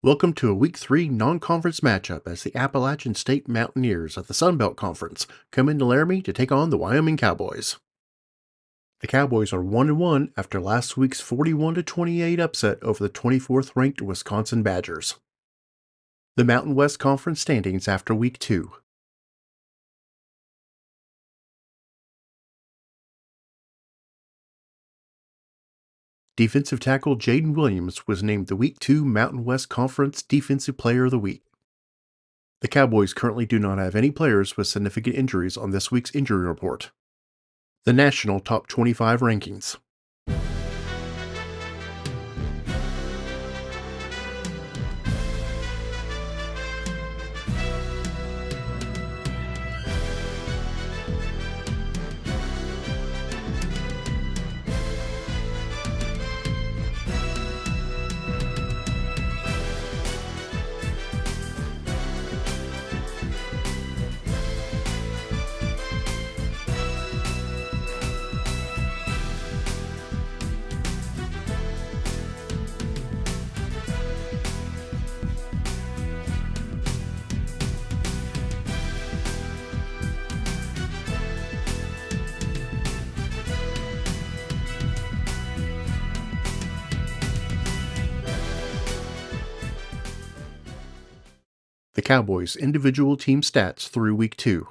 Welcome to a Week 3 non-conference matchup as the Appalachian State Mountaineers of the Sun Belt Conference come into Laramie to take on the Wyoming Cowboys. The Cowboys are 1-1 after last week's 41-28 upset over the 24th-ranked Wisconsin Badgers. The Mountain West Conference standings after Week 2. Defensive tackle Jaden Williams was named the Week 2 Mountain West Conference Defensive Player of the Week. The Cowboys currently do not have any players with significant injuries on this week's injury report. The National Top 25 Rankings. The Cowboys' individual team stats through Week 2.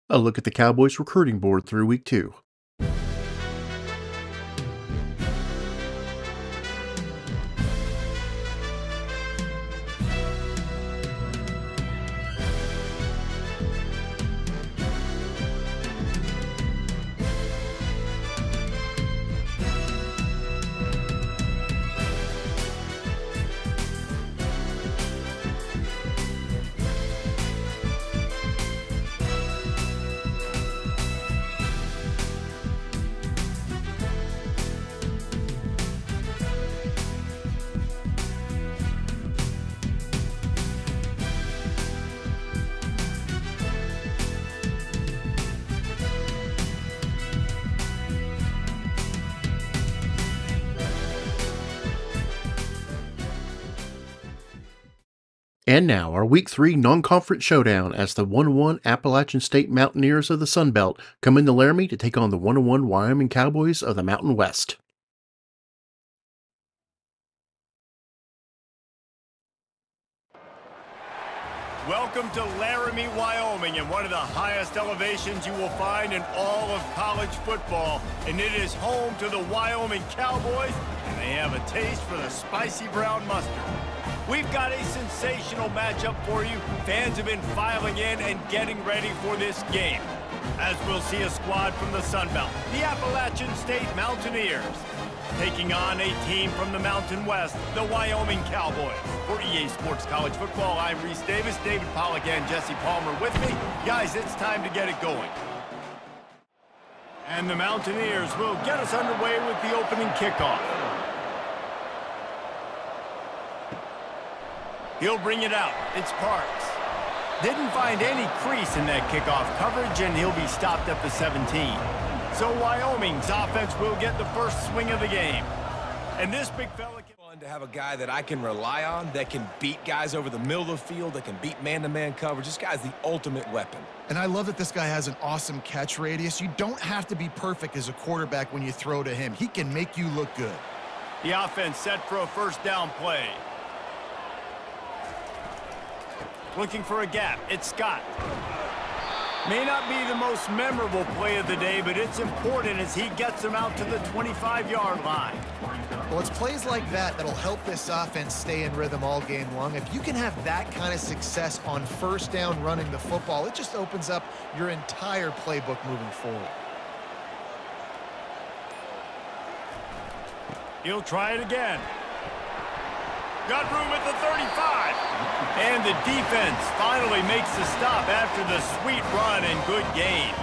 A look at the Cowboys recruiting board through week 2. And now, our Week 3 non-conference showdown as the 1-1 Appalachian State Mountaineers of the Sun Belt come into Laramie to take on the 1-1 Wyoming Cowboys of the Mountain West. Welcome to Laramie, Wyoming, and one of the highest elevations you will find in all of college football. And it is home to the Wyoming Cowboys, and they have a taste for the spicy brown mustard. We've got a sensational matchup for you. Fans have been filing in and getting ready for this game, as we'll see a squad from the Sun Belt, the Appalachian State Mountaineers, taking on a team from the Mountain West, the Wyoming Cowboys. For EA Sports College Football, I'm Reese Davis, David Pollack, and Jesse Palmer with me. Guys, it's time to get it going. And the Mountaineers will get us underway with the opening kickoff. He'll bring it out. It's Parks. Didn't find any crease in that kickoff coverage, and he'll be stopped at the 17. So Wyoming's offense will get the first swing of the game. And this big fella can... Fun to have a guy that I can rely on, that can beat guys over the middle of the field, that can beat man-to-man coverage. This guy's the ultimate weapon. And I love that this guy has an awesome catch radius. You don't have to be perfect as a quarterback when you throw to him. He can make you look good. The offense set for a first down play. Looking for a gap. It's Scott. May not be the most memorable play of the day, but it's important as he gets them out to the 25-yard line. Well, it's plays like that that'll help this offense stay in rhythm all game long. If you can have that kind of success on first down running the football, it just opens up your entire playbook moving forward. He'll try it again. Got room at the 35. And the defense finally makes the stop after the sweet run and good gain.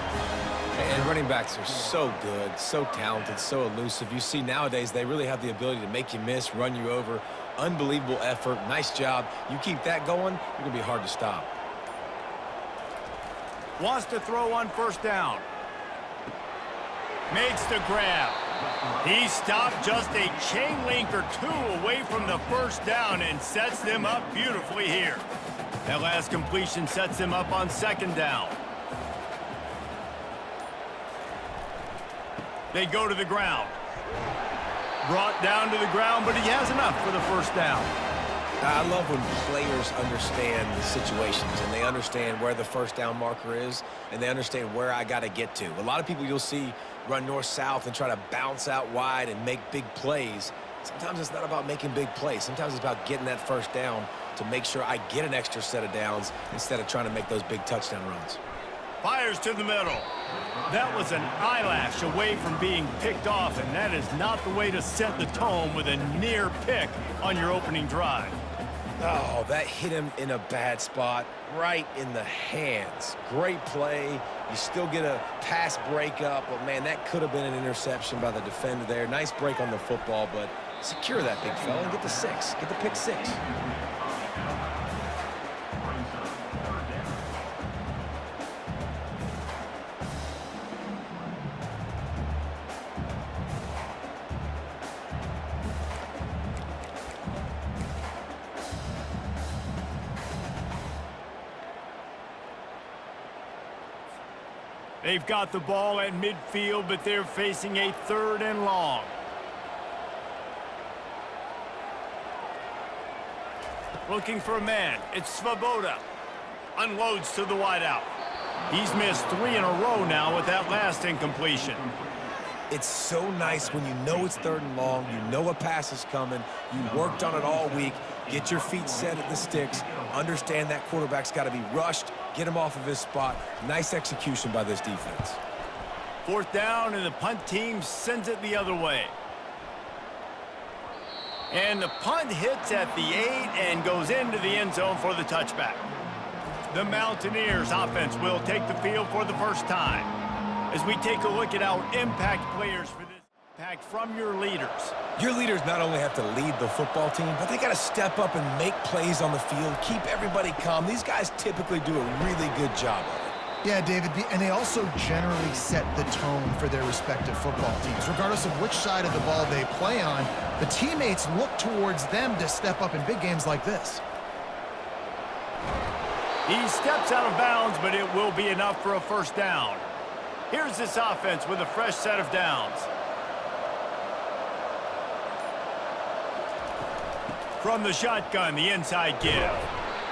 And running backs are so good, so talented, so elusive. You see nowadays they really have the ability to make you miss, run you over. Unbelievable effort. Nice job. You keep that going, you're going to be hard to stop. Wants to throw on first down. Makes the grab. He stopped just a chain link or two away from the first down and sets them up beautifully here. That last completion sets him up on second down. They go to the ground. Brought down to the ground, but he has enough for the first down. I love when players understand the situations and they understand where the first down marker is and they understand where I got to get to. A lot of people you'll see run north-south and try to bounce out wide and make big plays. Sometimes it's not about making big plays. Sometimes it's about getting that first down to make sure I get an extra set of downs instead of trying to make those big touchdown runs. Fires to the middle. That was an eyelash away from being picked off, and that is not the way to set the tone with a near pick on your opening drive. Oh, that hit him in a bad spot, right in the hands. Great play. You still get a pass breakup, but, man, that could have been an interception by the defender there. Nice break on the football, but secure that big fella and get the 6. Get the pick 6. They've got the ball at midfield, but they're facing a 3rd and long. Looking for a man. It's Svoboda. Unloads to the wideout. He's missed 3 in a row now with that last incompletion. It's so nice when you know it's 3rd and long, you know a pass is coming, you worked on it all week, get your feet set at the sticks, understand that quarterback's got to be rushed, get him off of his spot. Nice execution by this defense. 4th down, and the punt team sends it the other way. And the punt hits at the 8 and goes into the end zone for the touchback. The Mountaineers offense will take the field for the first time. As we take a look at our impact players for this impact from your leaders. Your leaders not only have to lead the football team, but they got to step up and make plays on the field, keep everybody calm. These guys typically do a really good job of it. Yeah, David, and they also generally set the tone for their respective football teams. Regardless of which side of the ball they play on, the teammates look towards them to step up in big games like this. He steps out of bounds, but it will be enough for a 1st down. Here's this offense with a fresh set of downs. From the shotgun, the inside give.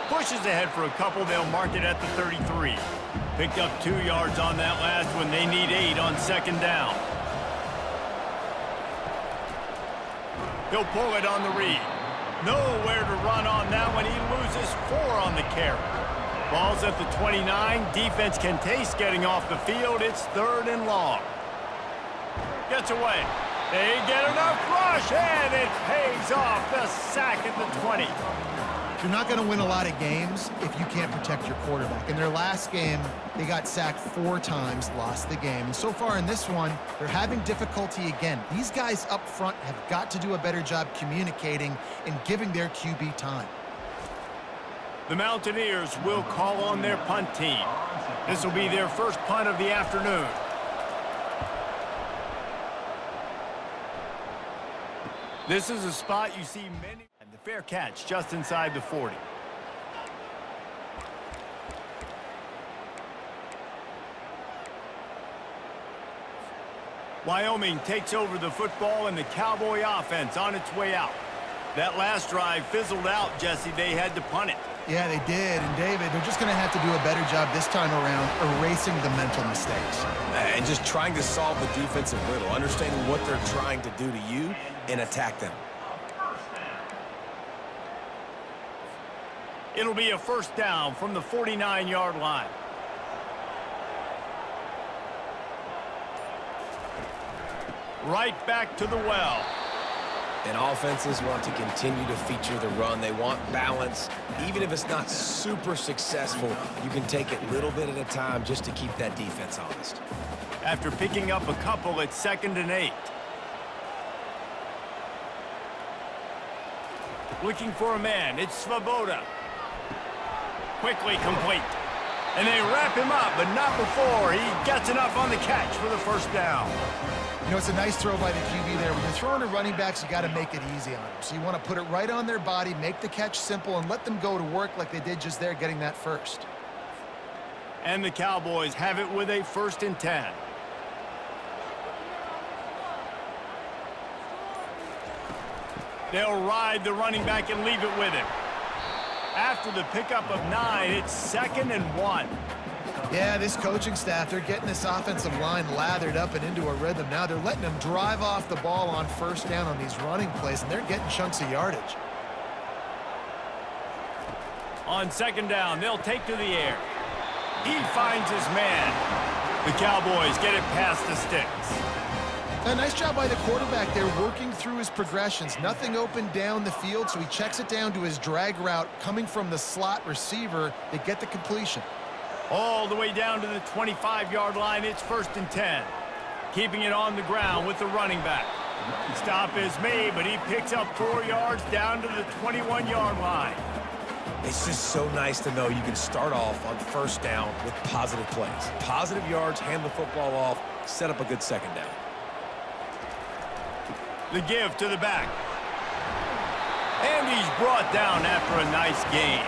Pushes ahead for a couple, they'll mark it at the 33. Picked up 2 yards on that last one. They need 8 on 2nd down. He'll pull it on the read. Nowhere to run on that one. He loses 4 on the carry. Ball's at the 29. Defense can taste getting off the field. It's 3rd and long. Gets away. They get enough rush, and it pays off. The sack at the 20. You're not going to win a lot of games if you can't protect your quarterback. In their last game, they got sacked 4 times, lost the game. And so far in this one, they're having difficulty again. These guys up front have got to do a better job communicating and giving their QB time. The Mountaineers will call on their punt team. This will be their first punt of the afternoon. This is a spot you see many. The fair catch just inside the 40. Wyoming takes over the football and the Cowboy offense on its way out. That last drive fizzled out, Jesse. They had to punt it. Yeah, they did. And, David, they're just going to have to do a better job this time around erasing the mental mistakes. And just trying to solve the defensive riddle, understanding what they're trying to do to you and attack them. It'll be a 1st down from the 49-yard line. Right back to the well. And offenses want to continue to feature the run. They want balance. Even if it's not super successful, you can take it a little bit at a time just to keep that defense honest. After picking up a couple, it's 2nd and 8. Looking for a man. It's Svoboda. Quickly complete. And they wrap him up, but not before he gets enough on the catch for the 1st down. You know, it's a nice throw by the QB there. When you're throwing to running backs, you got to make it easy on them. So you want to put it right on their body, make the catch simple, and let them go to work like they did just there, getting that 1st. And the Cowboys have it with a 1st and 10. They'll ride the running back and leave it with him. After the pickup of 9, it's 2nd and 1. Yeah, this coaching staff, they're getting this offensive line lathered up and into a rhythm. Now they're letting them drive off the ball on 1st down on these running plays, and they're getting chunks of yardage. On 2nd down, they'll take to the air. He finds his man. The Cowboys get it past the sticks. A nice job by the quarterback there, working through his progressions. Nothing open down the field, so he checks it down to his drag route coming from the slot receiver. They get the completion. All the way down to the 25-yard line, it's 1st and 10. Keeping it on the ground with the running back. Stop is made, but he picks up 4 yards down to the 21-yard line. It's just so nice to know you can start off on 1st down with positive plays. Positive yards, hand the football off, set up a good 2nd down. The give to the back. And he's brought down after a nice gain.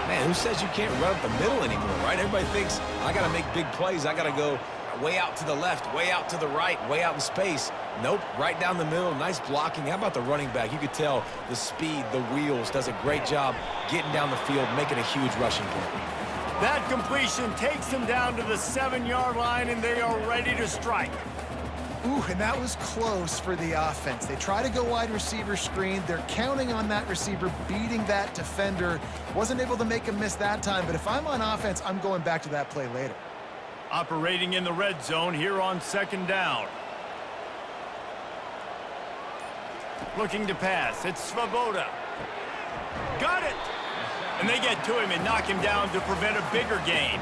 Man, who says you can't run up the middle anymore, right? Everybody thinks, I got to make big plays. I got to go way out to the left, way out to the right, way out in space. Nope, right down the middle. Nice blocking. How about the running back? You could tell the speed, the wheels, does a great job getting down the field, making a huge rushing play. That completion takes them down to the 7-yard line, and they are ready to strike. Ooh, and that was close for the offense. They try to go wide receiver screen. They're counting on that receiver beating that defender. Wasn't able to make him miss that time, but if I'm on offense, I'm going back to that play later. Operating in the red zone here on 2nd down. Looking to pass. It's Svoboda. Got it! And they get to him and knock him down to prevent a bigger gain.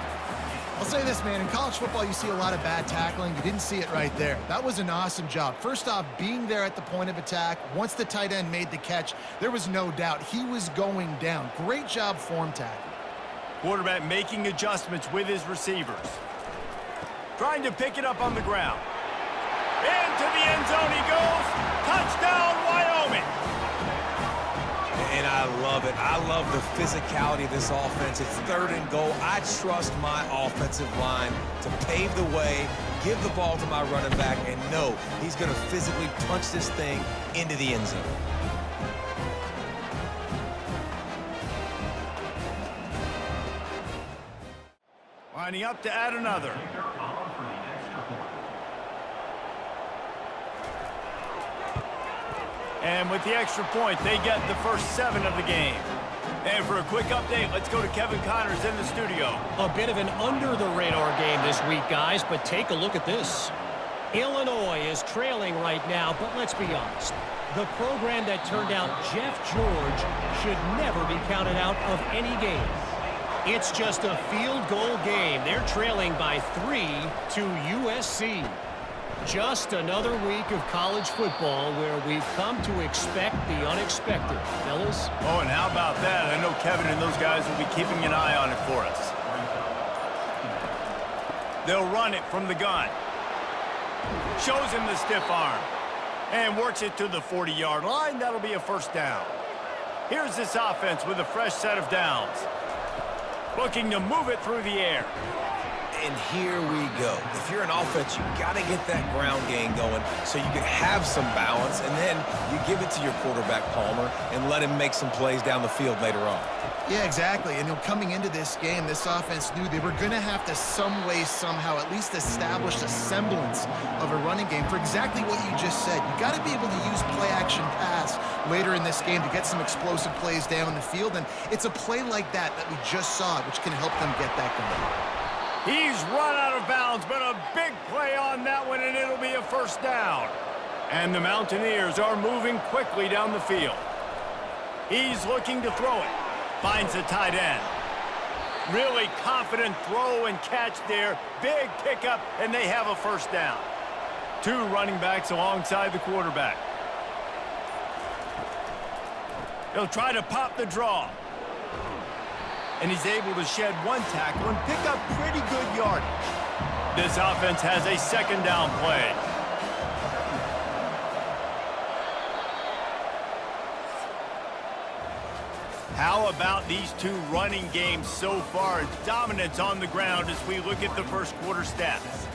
I'll say this, man. In college football, you see a lot of bad tackling. You didn't see it right there. That was an awesome job. First off, being there at the point of attack. Once the tight end made the catch, there was no doubt he was going down. Great job form tackling. Quarterback making adjustments with his receivers. Trying to pick it up on the ground. Into the end zone he goes. Touchdown, Wyoming. And I love it. I love the physicality of this offense. It's 3rd and goal. I trust my offensive line to pave the way, give the ball to my running back, and know he's going to physically punch this thing into the end zone. Lining up to add another. And with the extra point, they get the first 7 of the game. And for a quick update, let's go to Kevin Connors in the studio. A bit of an under-the-radar game this week, guys, but take a look at this. Illinois is trailing right now, but let's be honest. The program that turned out Jeff George should never be counted out of any game. It's just a field goal game. They're trailing by 3 to USC. Just another week of college football where we've come to expect the unexpected, fellas. Oh, and how about that? I know Kevin and those guys will be keeping an eye on it for us. They'll run it from the gun. Shows him the stiff arm. And works it to the 40-yard line. That'll be a first down. Here's this offense with a fresh set of downs. Looking to move it through the air. And here we go. If you're an offense, you got to get that ground game going so you can have some balance, and then you give it to your quarterback, Palmer, and let him make some plays down the field later on. Yeah, exactly. And coming into this game, this offense knew they were going to have to some way, somehow, at least establish a semblance of a running game for exactly what you just said. You got to be able to use play-action pass later in this game to get some explosive plays down the field, and it's a play like that we just saw, which can help them get that going. He's run out of bounds, but a big play on that one, and it'll be a first down. And the Mountaineers are moving quickly down the field. He's looking to throw it. Finds the tight end. Really confident throw and catch there. Big pickup, and they have a first down. 2 running backs alongside the quarterback. He'll try to pop the draw. And he's able to shed 1 tackle and pick up pretty good yardage. This offense has a 2nd down play. How about these 2 running games so far? Dominance on the ground as we look at the first quarter stats.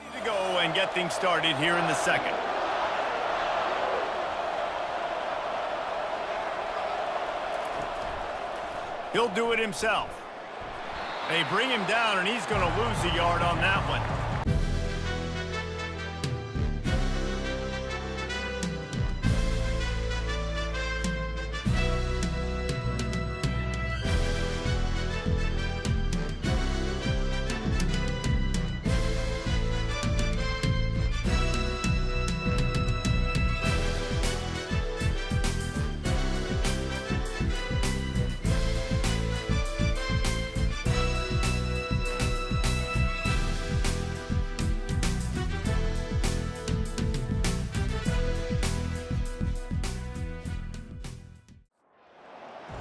Ready to go and get things started here in the second. He'll do it himself. They bring him down, and he's going to lose a yard on that one.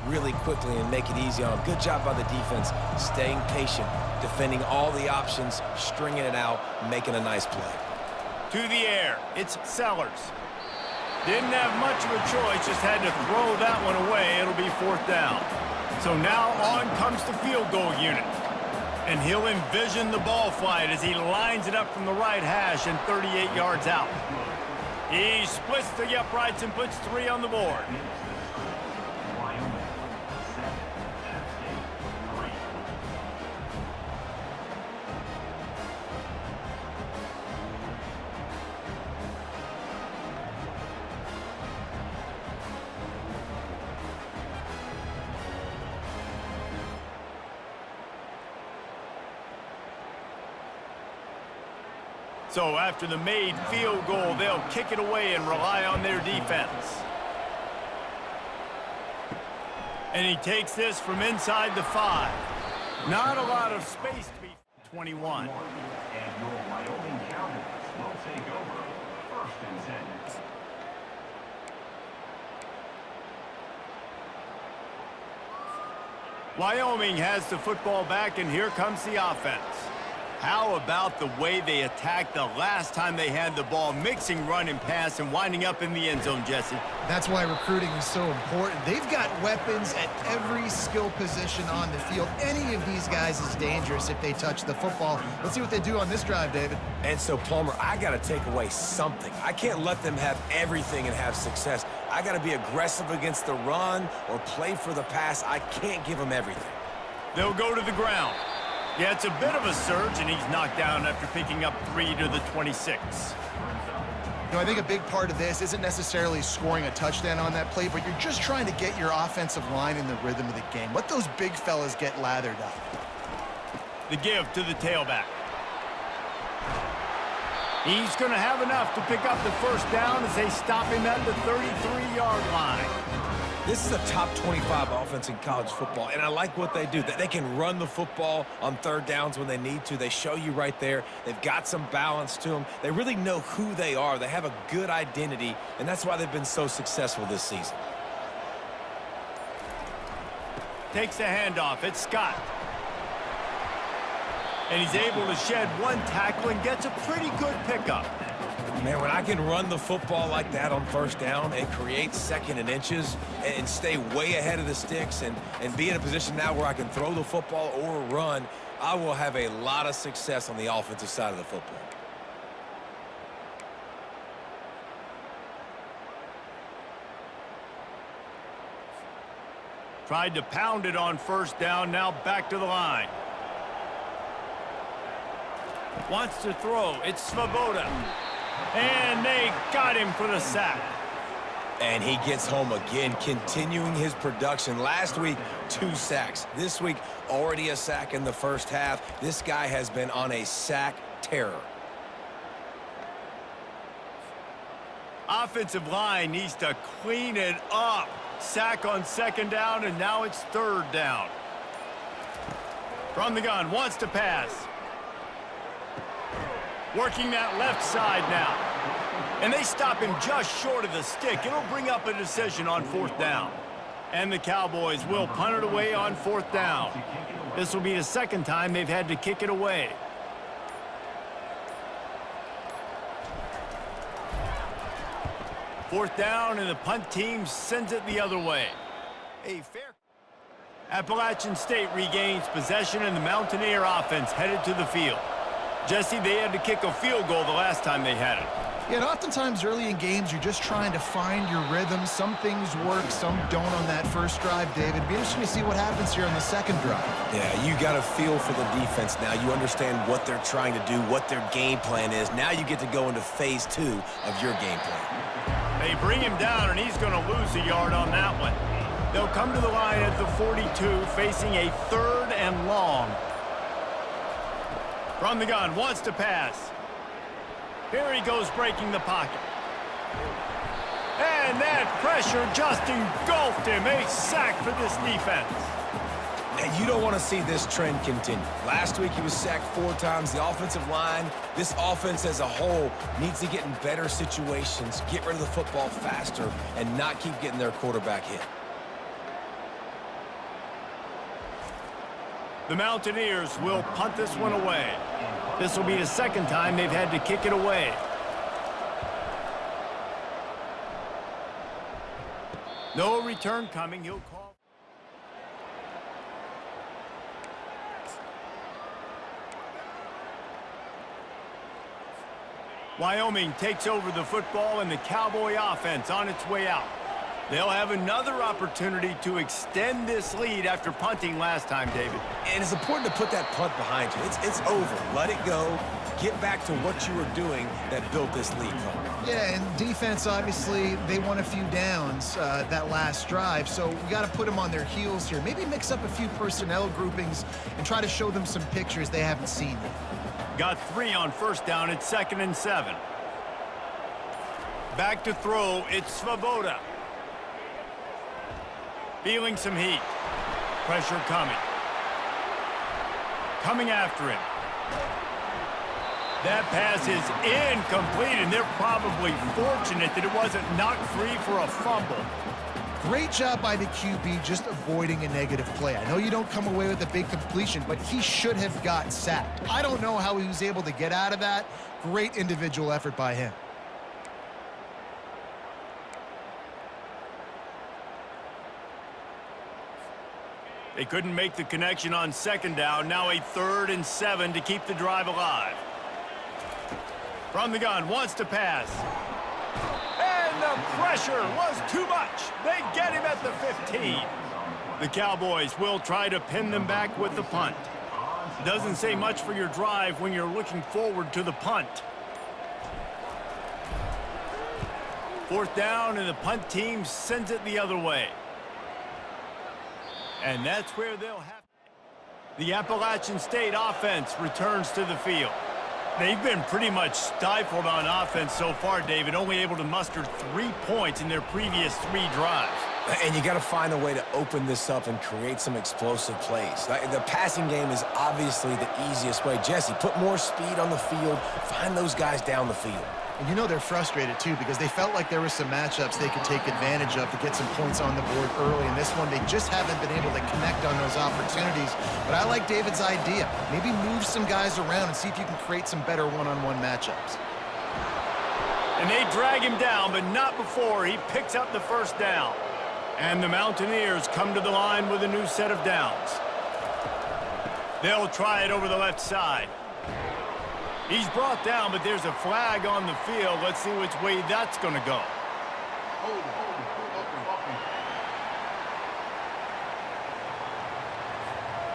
Really quickly and make it easy on him. Good job by the defense, staying patient, defending all the options, stringing it out, making a nice play. To the air, it's Sellers. Didn't have much of a choice, just had to throw that one away. It'll be 4th down. So now on comes the field goal unit. And he'll envision the ball flight as he lines it up from the right hash and 38 yards out. He splits the uprights and puts 3 on the board. So after the made field goal, they'll kick it away and rely on their defense. And he takes this from inside the 5. Not a lot of space to be 21. And your Wyoming Cowboys will take over 1st and 10. Wyoming has the football back, and here comes the offense. How about the way they attacked the last time they had the ball, mixing run and pass and winding up in the end zone, Jesse? That's why recruiting is so important. They've got weapons at every skill position on the field. Any of these guys is dangerous if they touch the football. Let's see what they do on this drive, David. And so, Palmer, I got to take away something. I can't let them have everything and have success. I got to be aggressive against the run or play for the pass. I can't give them everything. They'll go to the ground. Yeah, it's a bit of a surge, and he's knocked down after picking up 3 to the 26. You know, I think a big part of this isn't necessarily scoring a touchdown on that play, but you're just trying to get your offensive line in the rhythm of the game. Let those big fellas get lathered up. The give to the tailback. He's going to have enough to pick up the first down as they stop him at the 33-yard line. This is a top 25 offense in college football, and I like what they do. They can run the football on 3rd downs when they need to. They show you right there. They've got some balance to them. They really know who they are. They have a good identity, and that's why they've been so successful this season. Takes the handoff. It's Scott. And he's able to shed 1 tackle and gets a pretty good pickup. Man, when I can run the football like that on 1st down and create 2nd and inches and stay way ahead of the sticks and be in a position now where I can throw the football or run, I will have a lot of success on the offensive side of the football. Tried to pound it on 1st down, now back to the line. Wants to throw. It's Svoboda. And they got him for the sack. And he gets home again, continuing his production. Last week, 2 sacks. This week, already a sack in the 1st half. This guy has been on a sack terror. Offensive line needs to clean it up. Sack on 2nd down, and now it's 3rd down. From the gun, wants to pass. Working that left side now. And they stop him just short of the stick. It'll bring up a decision on 4th down. And the Cowboys will punt it away on 4th down. This will be the 2nd time they've had to kick it away. Fourth down, and the punt team sends it the other way. A fair. Appalachian State regains possession, and the Mountaineer offense headed to the field. Jesse, they had to kick a field goal the last time they had it. Yeah, and oftentimes early in games, you're just trying to find your rhythm. Some things work, some don't on that first drive, David. It'd be interesting to see what happens here on the 2nd drive. Yeah, you got a feel for the defense now. You understand what they're trying to do, what their game plan is. Now you get to go into phase 2 of your game plan. They bring him down, and he's going to lose a yard on that one. They'll come to the line at the 42, facing a 3rd and long. From the gun, wants to pass. Here he goes, breaking the pocket. And that pressure just engulfed him. A sack for this defense. And you don't want to see this trend continue. Last week he was sacked 4 times. The offensive line, this offense as a whole, needs to get in better situations, get rid of the football faster, and not keep getting their quarterback hit. The Mountaineers will punt this one away. This will be the 2nd time they've had to kick it away. No return coming. He'll call. Wyoming takes over the football and the Cowboy offense on its way out. They'll have another opportunity to extend this lead after punting last time, David. And it's important to put that punt behind you. It's over. Let it go. Get back to what you were doing that built this lead. Yeah, and defense, obviously, they won a few downs that last drive, so we got to put them on their heels here. Maybe mix up a few personnel groupings and try to show them some pictures they haven't seen yet. Got 3 on first down. It's 2nd and 7. Back to throw. It's Svoboda. Feeling some heat. Pressure coming. Coming after him. That pass is incomplete, and they're probably fortunate that it wasn't knocked free for a fumble. Great job by the QB just avoiding a negative play. I know you don't come away with a big completion, but he should have got sacked. I don't know how he was able to get out of that. Great individual effort by him. They couldn't make the connection on 2nd down. Now a 3rd and 7 to keep the drive alive. From the gun, wants to pass. And the pressure was too much. They get him at the 15. The Cowboys will try to pin them back with the punt. Doesn't say much for your drive when you're looking forward to the punt. 4th down, and the punt team sends it the other way. And that's where they'll have the Appalachian State offense returns to the field. They've been pretty much stifled on offense so far, David, only able to muster 3 points in their previous 3 drives. And you got to find a way to open this up and create some explosive plays. The passing game is obviously the easiest way. Jesse, put more speed on the field. Find those guys down the field. And you know they're frustrated, too, because they felt like there were some matchups they could take advantage of to get some points on the board early. In this one, they just haven't been able to connect on those opportunities. But I like David's idea. Maybe move some guys around and see if you can create some better one-on-one matchups. And they drag him down, but not before he picks up the 1st down. And the Mountaineers come to the line with a new set of downs. They'll try it over the left side. He's brought down, but there's a flag on the field. Let's see which way that's going to go.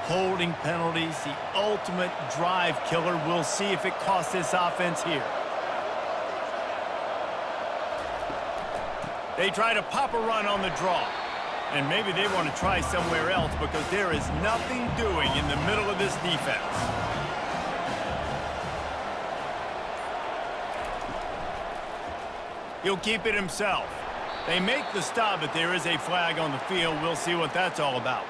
Holding penalties, the ultimate drive killer. We'll see if it costs this offense here. They try to pop a run on the draw. And maybe they want to try somewhere else because there is nothing doing in the middle of this defense. He'll keep it himself. They make the stop, but there is a flag on the field. We'll see what that's all about.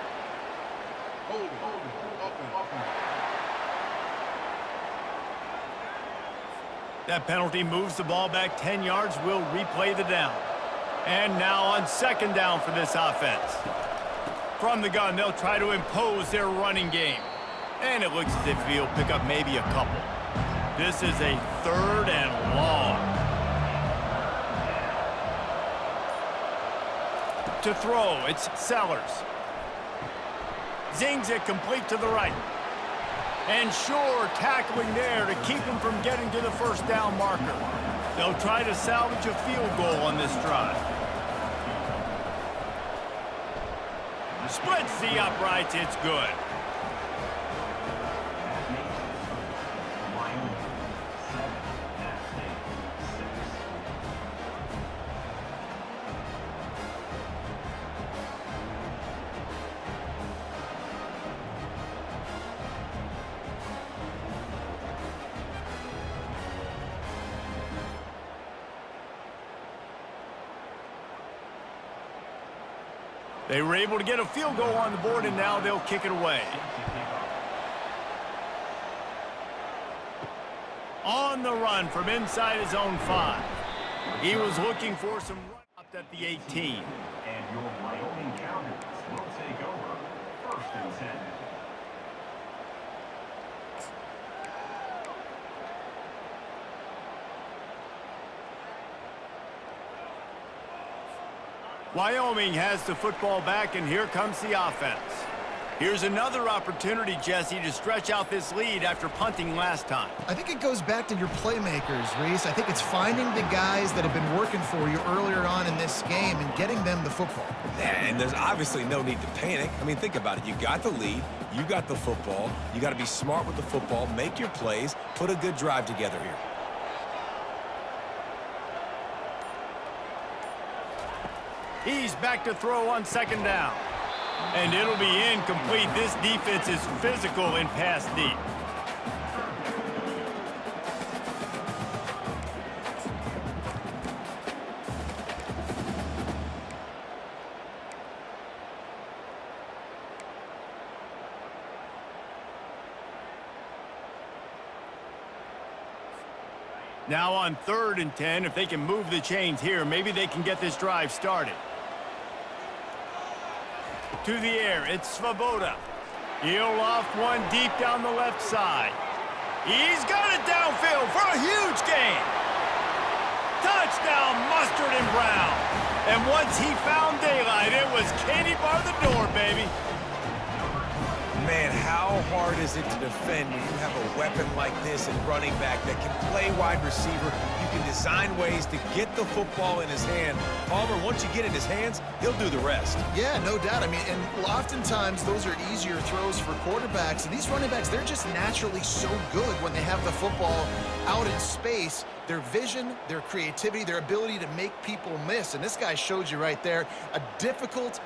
That penalty moves the ball back 10 yards. We'll replay the down. And now on 2nd down for this offense. From the gun, they'll try to impose their running game. And it looks as if he'll pick up maybe a couple. This is a 3rd and long. To throw, it's Sellers. Zings it complete to the right. And sure, tackling there to keep him from getting to the 1st down marker. They'll try to salvage a field goal on this drive. Splits the uprights, it's good. They were able to get a field goal on the board, and now they'll kick it away. On the run from inside his own 5. He was looking for some run at the 18. And your Wyoming Cowboys will take over 1st and 10. Wyoming has the football back, and here comes the offense. Here's another opportunity, Jesse, to stretch out this lead after punting last time. I think it goes back to your playmakers, Reese. I think it's finding the guys that have been working for you earlier on in this game and getting them the football. Yeah, and there's obviously no need to panic. I mean, think about it. You got the lead. You got the football. You got to be smart with the football, make your plays, put a good drive together here. He's back to throw on second down. And it'll be incomplete. This defense is physical in pass deep. Now on 3rd and 10, if they can move the chains here, maybe they can get this drive started. To the air, it's Svoboda. He'll loft one deep down the left side. He's got it downfield for a huge gain. Touchdown, Mustard and Brown. And once he found daylight, it was Katie bar the door, baby. Man, how hard is it to defend when you have a weapon like this and running back that can play wide receiver? You can design ways to get the football in his hand. Palmer, once you get it in his hands, he'll do the rest. Yeah, no doubt. I mean, and oftentimes those are easier throws for quarterbacks. And these running backs, they're just naturally so good when they have the football out in space. Their vision, their creativity, their ability to make people miss. And this guy showed you right there, a difficult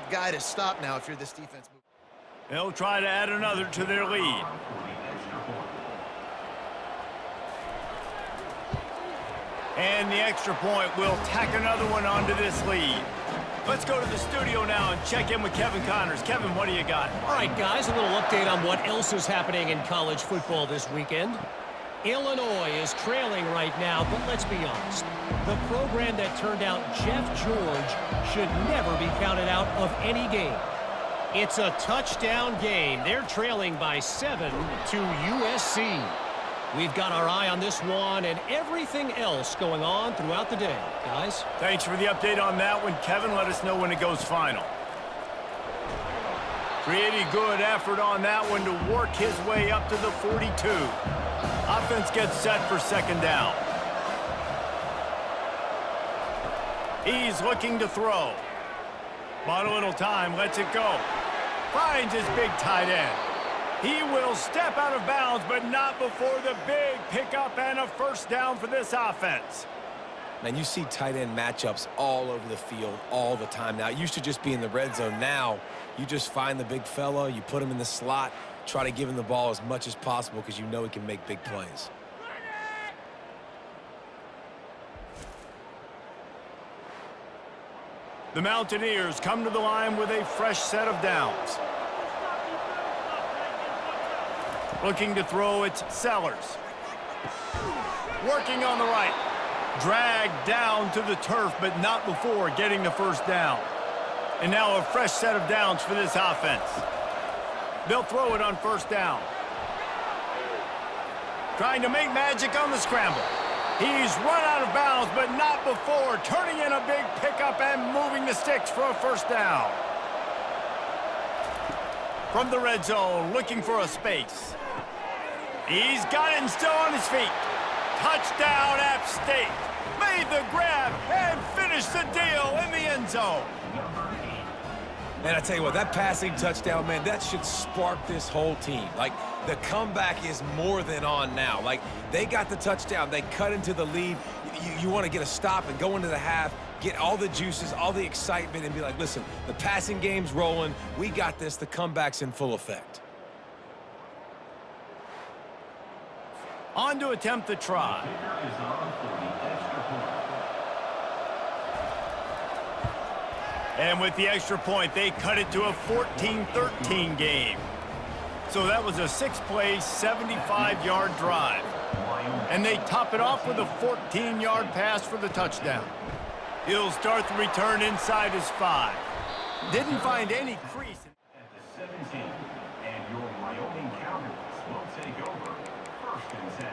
guy to stop now if you're this defense. They'll try to add another to their lead. And the extra point will tack another one onto this lead. Let's go to the studio now and check in with Kevin Connors. Kevin, what do you got? All right, guys, a little update on what else is happening in college football this weekend. Illinois is trailing right now, but let's be honest. The program that turned out Jeff George should never be counted out of any game. It's a touchdown game. They're trailing by 7 to USC. We've got our eye on this one and everything else going on throughout the day. Guys? Thanks for the update on that one, Kevin. Let us know when it goes final. Pretty good effort on that one to work his way up to the 42. Offense gets set for second down. He's looking to throw. Bought a little time, lets it go. Finds his big tight end. He will step out of bounds, but not before the big pickup and a first down for this offense. Man, you see tight end matchups all over the field all the time now. It used to just be in the red zone. Now, you just find the big fella, you put him in the slot, try to give him the ball as much as possible because you know he can make big plays. The Mountaineers come to the line with a fresh set of downs. Looking to throw, it's Sellers. Working on the right. Dragged down to the turf, but not before getting the first down. And now a fresh set of downs for this offense. They'll throw it on first down. Trying to make magic on the scramble. He's run out of bounds, but not before turning in a big pickup and moving the sticks for a first down. From the red zone, looking for a space. He's got it and still on his feet. Touchdown, App State. Made the grab and finished the deal in the end zone. Man, I tell you what, that passing touchdown, man, that should spark this whole team. Like, the comeback is more than on now. Like, they got the touchdown. They cut into the lead. You want to get a stop and go into the half, get all the juices, all the excitement, and be like, listen, the passing game's rolling. We got this. The comeback's in full effect. On to attempt the try. And with the extra point, they cut it to a 14-13 game. So that was a 6-play, 75-yard drive. And they top it off with a 14-yard pass for the touchdown. He'll start the return inside his 5. Didn't find any crease. At the 17, and your Wyoming Cowboys will take over 1st and 10.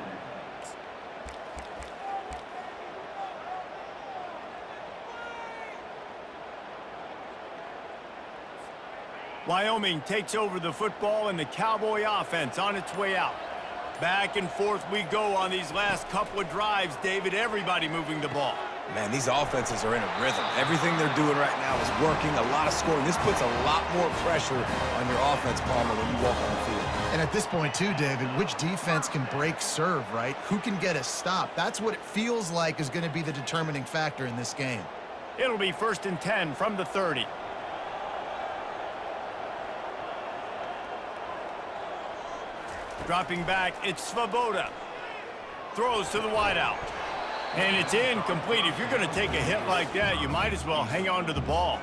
Wyoming takes over the football and the Cowboy offense on its way out. Back and forth we go on these last couple of drives, David. Everybody moving the ball. Man, these offenses are in a rhythm. Everything they're doing right now is working, a lot of scoring. This puts a lot more pressure on your offense, Palmer, when you walk on the field. And at this point, too, David, which defense can break serve, right? Who can get a stop? That's what it feels like is going to be the determining factor in this game. It'll be 1st and 10 from the 30. Dropping back, it's Svoboda. Throws to the wideout. And it's incomplete. If you're going to take a hit like that, you might as well hang on to the ball.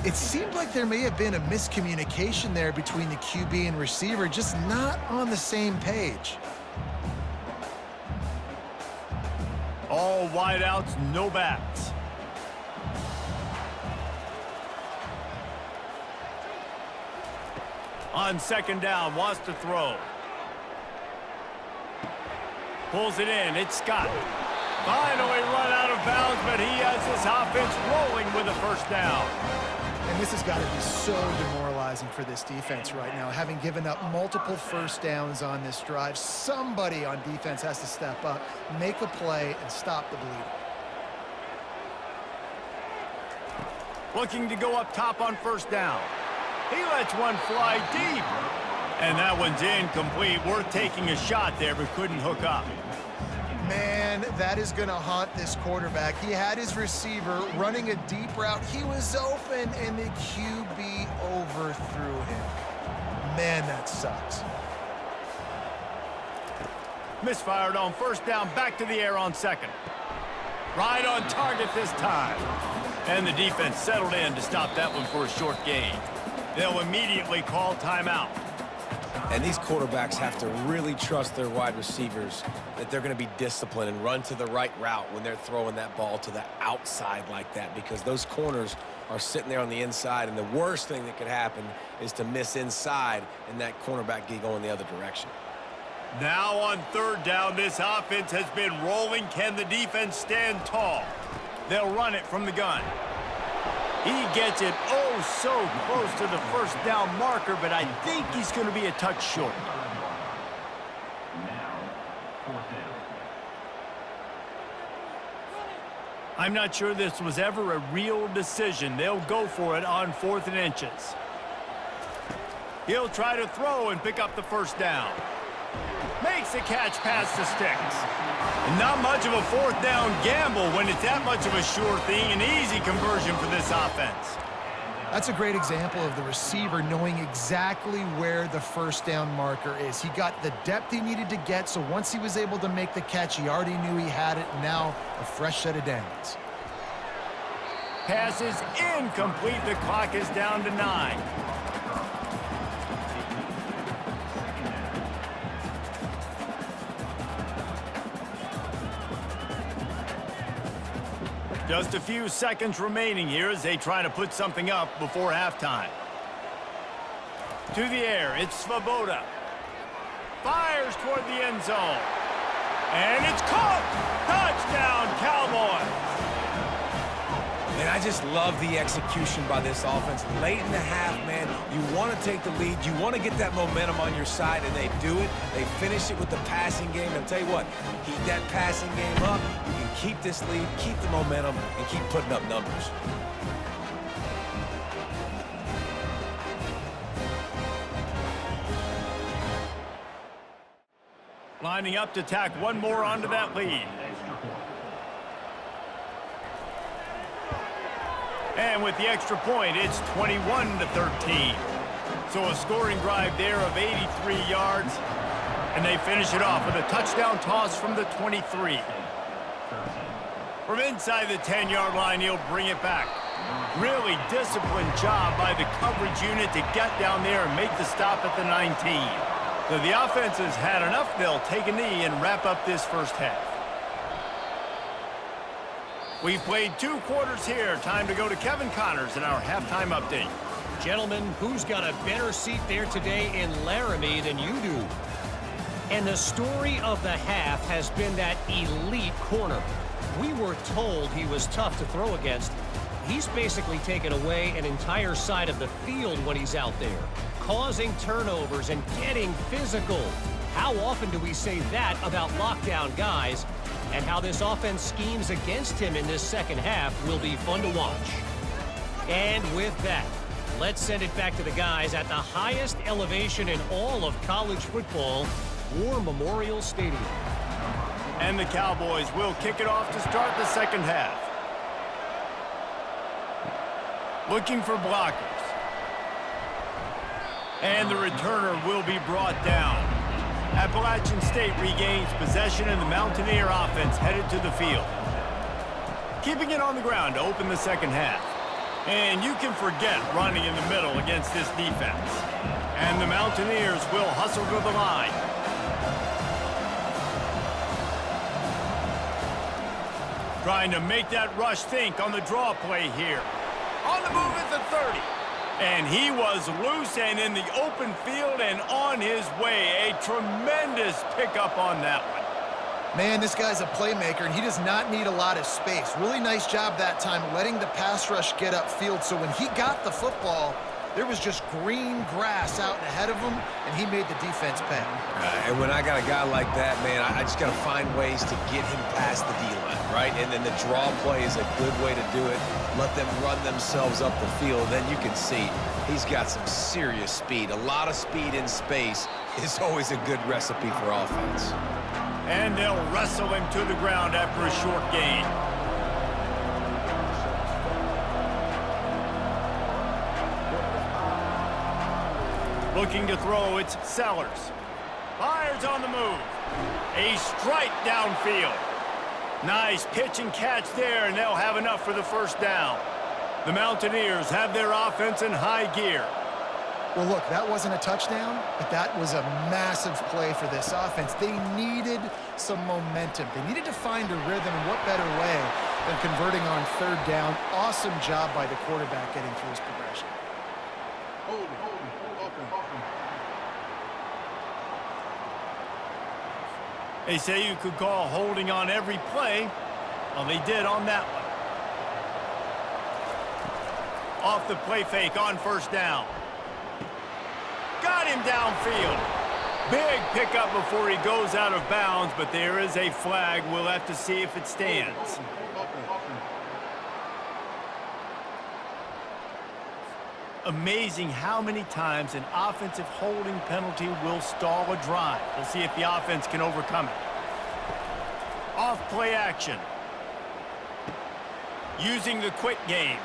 It seemed like there may have been a miscommunication there between the QB and receiver, just not on the same page. All wideouts, no backs. On 2nd down, wants to throw. Pulls it in, it's Scott. Finally run out of bounds, but he has this offense rolling with a 1st down. And this has got to be so demoralizing for this defense right now. Having given up multiple 1st downs on this drive, somebody on defense has to step up, make a play, and stop the bleeding. Looking to go up top on 1st down. He lets one fly deep. And that one's incomplete. Worth taking a shot there, but couldn't hook up. Man, that is going to haunt this quarterback. He had his receiver running a deep route. He was open, and the QB overthrew him. Man, that sucks. Misfired on 1st down, back to the air on 2nd. Right on target this time. And the defense settled in to stop that one for a short gain. They'll immediately call timeout. And these quarterbacks have to really trust their wide receivers that they're going to be disciplined and run to the right route when they're throwing that ball to the outside like that, because those corners are sitting there on the inside, and the worst thing that could happen is to miss inside and that cornerback get going the other direction. Now on 3rd down, this offense has been rolling. Can the defense stand tall? They'll run it from the gun. He gets it so close to the 1st down marker, but I think he's going to be a touch short. I'm not sure this was ever a real decision. They'll go for it on 4th and inches. He'll try to throw and pick up the 1st down. Makes the catch past the sticks. And not much of a 4th down gamble when it's that much of a sure thing. An easy conversion for this offense. That's a great example of the receiver knowing exactly where the 1st down marker is. He got the depth he needed to get, so once he was able to make the catch, he already knew he had it. Now a fresh set of downs. Pass is incomplete. The clock is down to 9. Just a few seconds remaining here as they try to put something up before halftime. To the air, it's Svoboda. Fires toward the end zone. And it's caught! Touchdown, Cowboys! And I just love the execution by this offense. Late in the half, man, you want to take the lead. You want to get that momentum on your side, and they do it. They finish it with the passing game. And I'll tell you what, keep that passing game up. You can keep this lead, keep the momentum, and keep putting up numbers. Lining up to tack one more onto that lead. And with the extra point, it's 21-13. So a scoring drive there of 83 yards. And they finish it off with a touchdown toss from the 23. From inside the 10-yard line, he'll bring it back. Really disciplined job by the coverage unit to get down there and make the stop at the 19. So the offense has had enough. They'll take a knee and wrap up this 1st half. We've played 2 quarters here. Time to go to Kevin Connors in our halftime update. Gentlemen, who's got a better seat there today in Laramie than you do? And the story of the half has been that elite corner. We were told he was tough to throw against. He's basically taken away an entire side of the field when he's out there, causing turnovers and getting physical. How often do we say that about lockdown guys? And how this offense schemes against him in this second half will be fun to watch. And with that, let's send it back to the guys at the highest elevation in all of college football, War Memorial Stadium. And the Cowboys will kick it off to start the second half. Looking for blockers. And the returner will be brought down. Appalachian State regains possession and the Mountaineer offense headed to the field. Keeping it on the ground to open the second half. And you can forget running in the middle against this defense. And the Mountaineers will hustle to the line. Trying to make that rush think on the draw play here. On the move at the 30. And he was loose and in the open field and on his way. A tremendous pickup on that one. Man, this guy's a playmaker, and he does not need a lot of space. Really nice job that time letting the pass rush get upfield. So when he got the football, there was just green grass out ahead of him, and he made the defense pay. And when I got a guy like that, man, I just got to find ways to get him past the D-line, right? And then the draw play is a good way to do it. Let them run themselves up the field. Then you can see he's got some serious speed. A lot of speed in space is always a good recipe for offense. And they'll wrestle him to the ground after a short gain. Looking to throw, it's Sellers. Fires on the move. A strike downfield. Nice pitch and catch there, and they'll have enough for the first down. The Mountaineers have their offense in high gear. Well, look, that wasn't a touchdown, but that was a massive play for this offense. They needed some momentum. They needed to find a rhythm, and what better way than converting on third down. Awesome job by the quarterback getting through his progression. They say you could call holding on every play. Well, they did on that one. Off the play fake on first down. Got him downfield. Big pickup before he goes out of bounds, but there is a flag. We'll have to see if it stands. Amazing how many times an offensive holding penalty will stall a drive. We'll see if the offense can overcome it. Off play action. Using the quick game.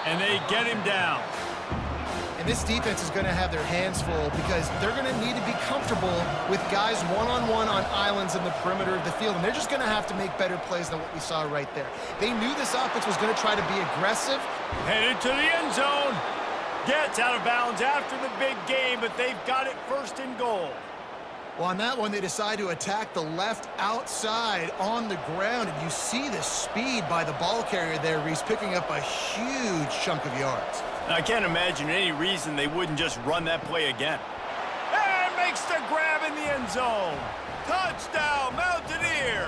And they get him down. And this defense is going to have their hands full because they're going to need to be comfortable with guys one-on-one on islands in the perimeter of the field. And they're just going to have to make better plays than what we saw right there. They knew this offense was going to try to be aggressive. Headed to the end zone. Gets out of bounds after the big game, but they've got it first and goal. Well, on that one, they decide to attack the left outside on the ground. And you see the speed by the ball carrier there, Reese, picking up a huge chunk of yards. I can't imagine any reason they wouldn't just run that play again. And makes the grab in the end zone. Touchdown, Mountaineers!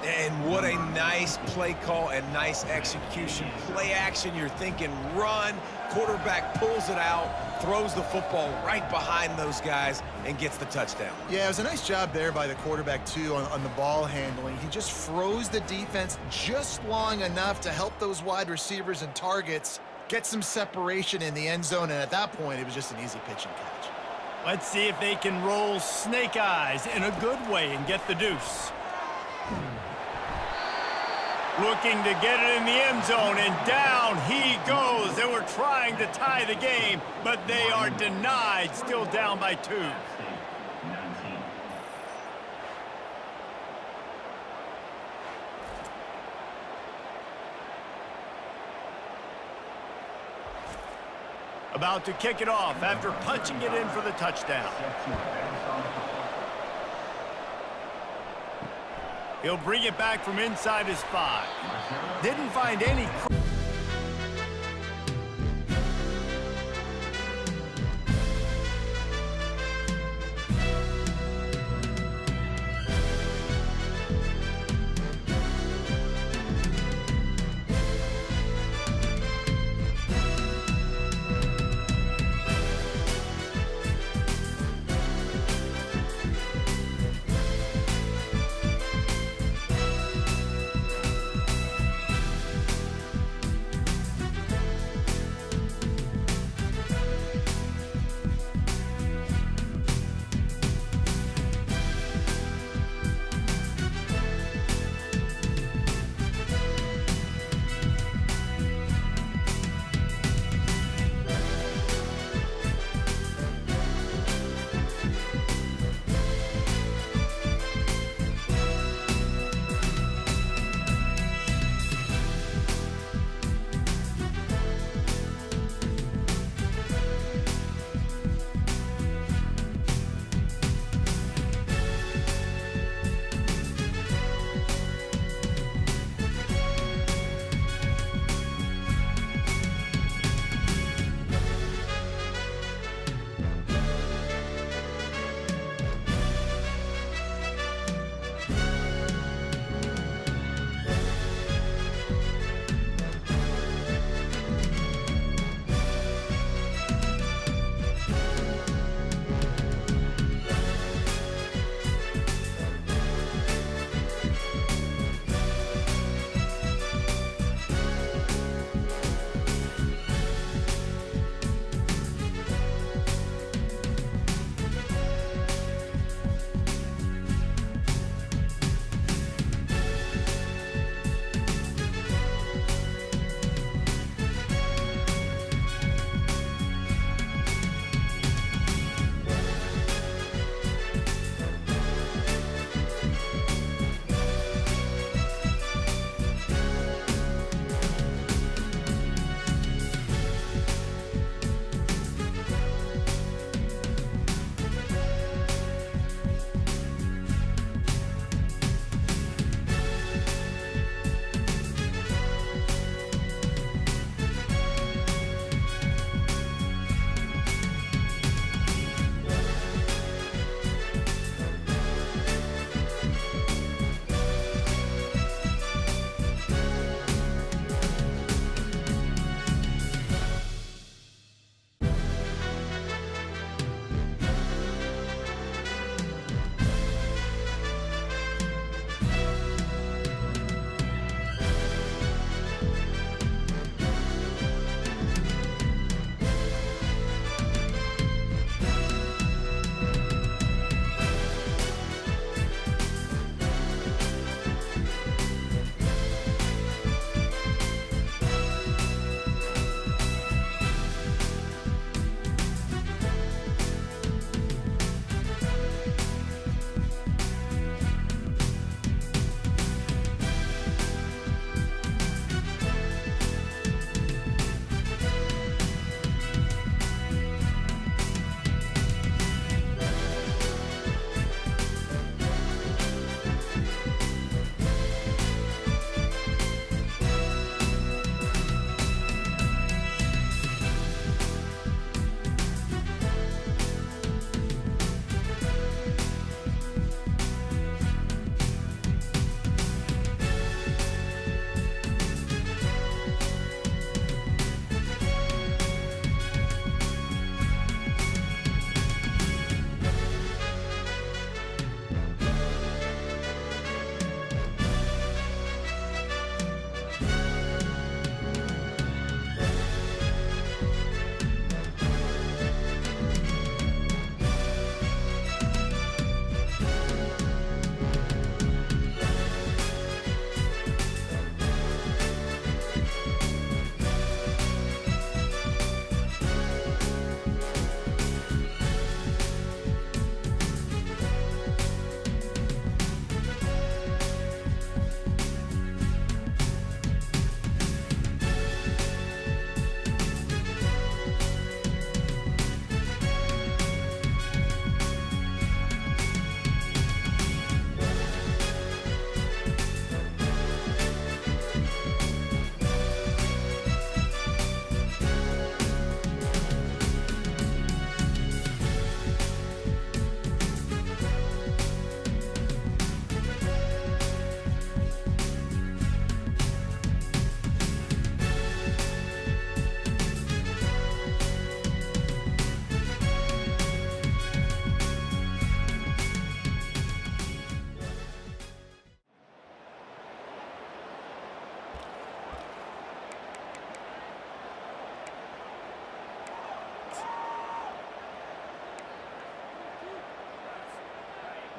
And what a nice play call and nice execution. Play action, you're thinking run. Quarterback pulls it out, throws the football right behind those guys, and gets the touchdown. Yeah, it was a nice job there by the quarterback, too, on the ball handling. He just froze the defense just long enough to help those wide receivers and targets get some separation in the end zone, and at that point, it was just an easy pitch and catch. Let's see if they can roll snake eyes in a good way and get the deuce. Looking to get it in the end zone, and down he goes. They were trying to tie the game, but they are denied, still down by 2. About to kick it off after punching it in for the touchdown. He'll bring it back from inside his 5. Didn't find any...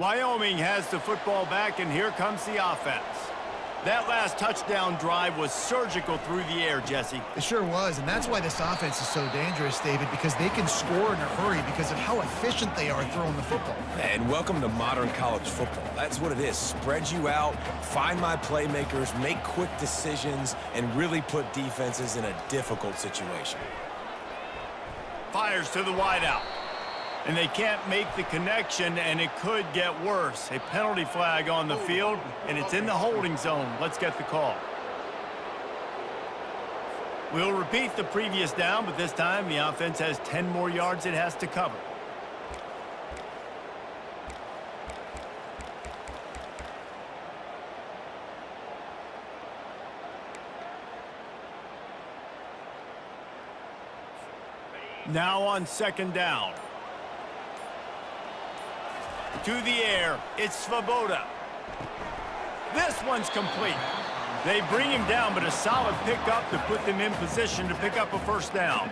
Wyoming has the football back, and here comes the offense. That last touchdown drive was surgical through the air, Jesse. It sure was, and that's why this offense is so dangerous, David, because they can score in a hurry because of how efficient they are throwing the football. And welcome to modern college football. That's what it is. Spread you out, find my playmakers, make quick decisions, and really put defenses in a difficult situation. Fires to the wideout. And they can't make the connection, and it could get worse. A penalty flag on the field, and it's in the holding zone. Let's get the call. We'll repeat the previous down, but this time the offense has 10 more yards it has to cover. Now on second down. To the air, it's Svoboda. This one's complete. They bring him down, but a solid pickup to put them in position to pick up a first down.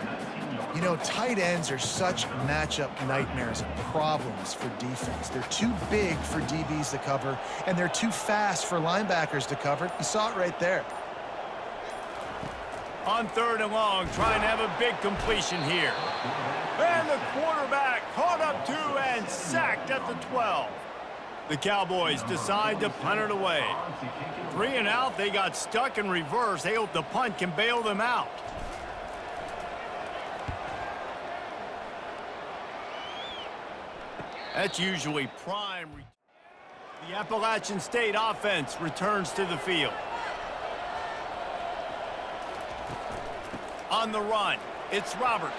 You know, tight ends are such matchup nightmares and problems for defense. They're too big for DBs to cover, and they're too fast for linebackers to cover. You saw it right there. On third and long, trying to have a big completion here. And the quarterback caught up to and sacked at the 12. The Cowboys decide to punt it away. 3 and out, they got stuck in reverse. They hope the punt can bail them out. That's usually prime. The Appalachian State offense returns to the field. On the run, it's Roberts.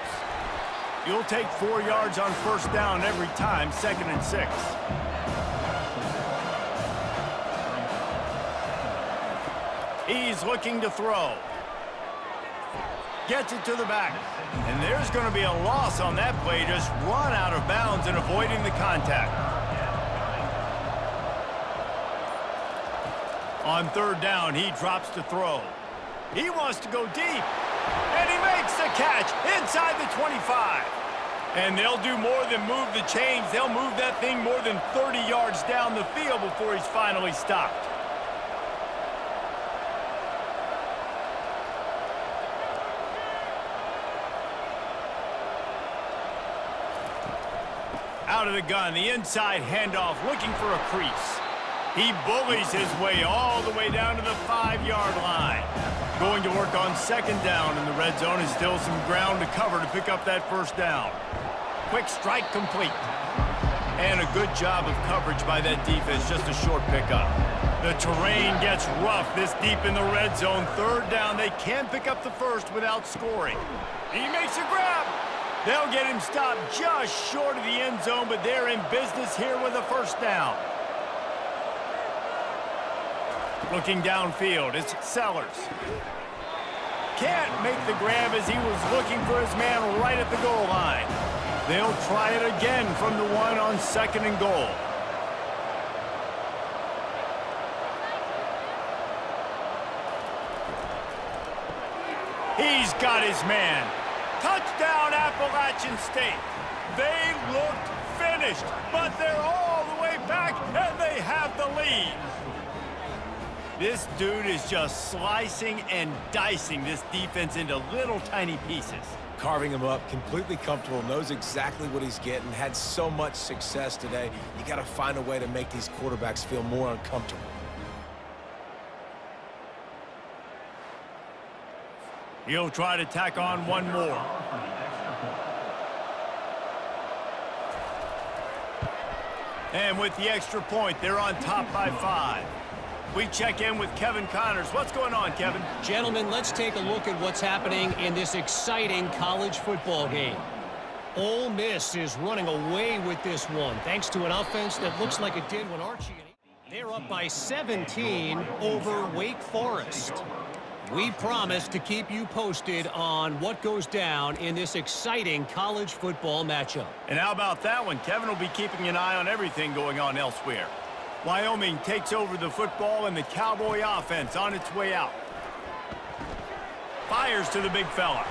You'll take 4 yards on first down every time, 2nd and 6. He's looking to throw. Gets it to the back. And there's going to be a loss on that play. Just run out of bounds and avoiding the contact. On third down, he drops to throw. He wants to go deep. And he makes the catch inside the 25. And they'll do more than move the chains. They'll move that thing more than 30 yards down the field before he's finally stopped. Out of the gun, the inside handoff, looking for a crease. He bullies his way all the way down to the 5-yard line. Going to work on second down in the red zone, and still some ground to cover to pick up that first down. Quick strike complete. And a good job of coverage by that defense, just a short pickup. The terrain gets rough this deep in the red zone. Third down, they can pick up the first without scoring. He makes a grab. They'll get him stopped just short of the end zone, but they're in business here with a first down. Looking downfield, it's Sellers. Can't make the grab as he was looking for his man right at the goal line. They'll try it again from the 1 on 2nd and goal. He's got his man. Touchdown, Appalachian State. They looked finished, but they're all the way back, and they have the lead. This dude is just slicing and dicing this defense into little tiny pieces. Carving him up, completely comfortable, knows exactly what he's getting, had so much success today. You got to find a way to make these quarterbacks feel more uncomfortable. He'll try to tack on one more. And with the extra point, they're on top by 5. We check in with Kevin Connors. What's going on, Kevin? Gentlemen, let's take a look at what's happening in this exciting college football game. Ole Miss is running away with this one, thanks to an offense that looks like it did when Archie... They're up by 17 over Wake Forest. We promise to keep you posted on what goes down in this exciting college football matchup. And how about that one? Kevin will be keeping an eye on everything going on elsewhere. Wyoming takes over the football, and the Cowboy offense on its way out. Fires to the big fella.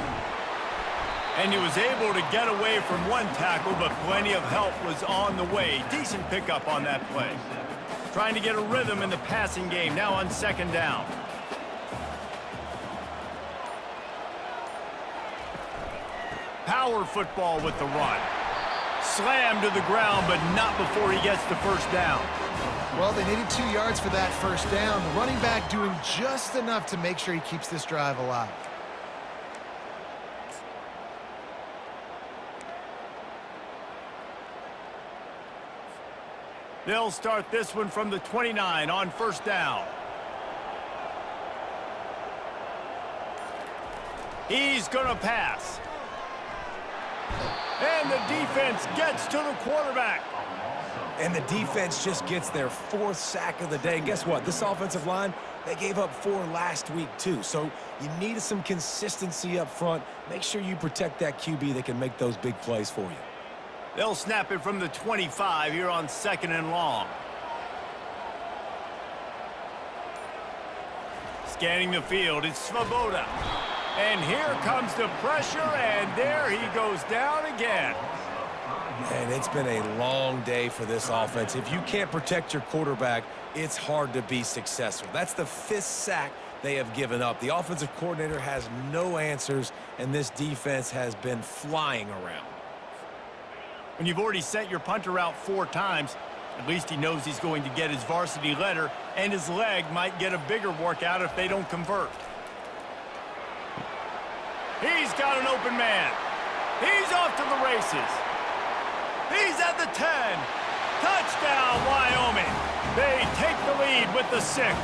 And he was able to get away from one tackle, but plenty of help was on the way. Decent pickup on that play. Trying to get a rhythm in the passing game, now on second down. Power football with the run. Slammed to the ground, but not before he gets the first down. Well, they needed 2 yards for that first down. The running back doing just enough to make sure he keeps this drive alive. They'll start this one from the 29 on first down. He's going to pass. And the defense gets to the quarterback. And the defense just gets their 4th sack of the day. And guess what? This offensive line, they gave up 4 last week too. So you need some consistency up front. Make sure you protect that QB that can make those big plays for you. They'll snap it from the 25 here on second and long. Scanning the field, it's Svoboda. And here comes the pressure, and there he goes down again. And it's been a long day for this offense. If you can't protect your quarterback, it's hard to be successful. That's the 5th sack they have given up. The offensive coordinator has no answers, and this defense has been flying around. When you've already sent your punter out 4 times, at least he knows he's going to get his varsity letter, and his leg might get a bigger workout if they don't convert. He's got an open man. He's off to the races. He's at the 10. Touchdown, Wyoming. They take the lead with the 6.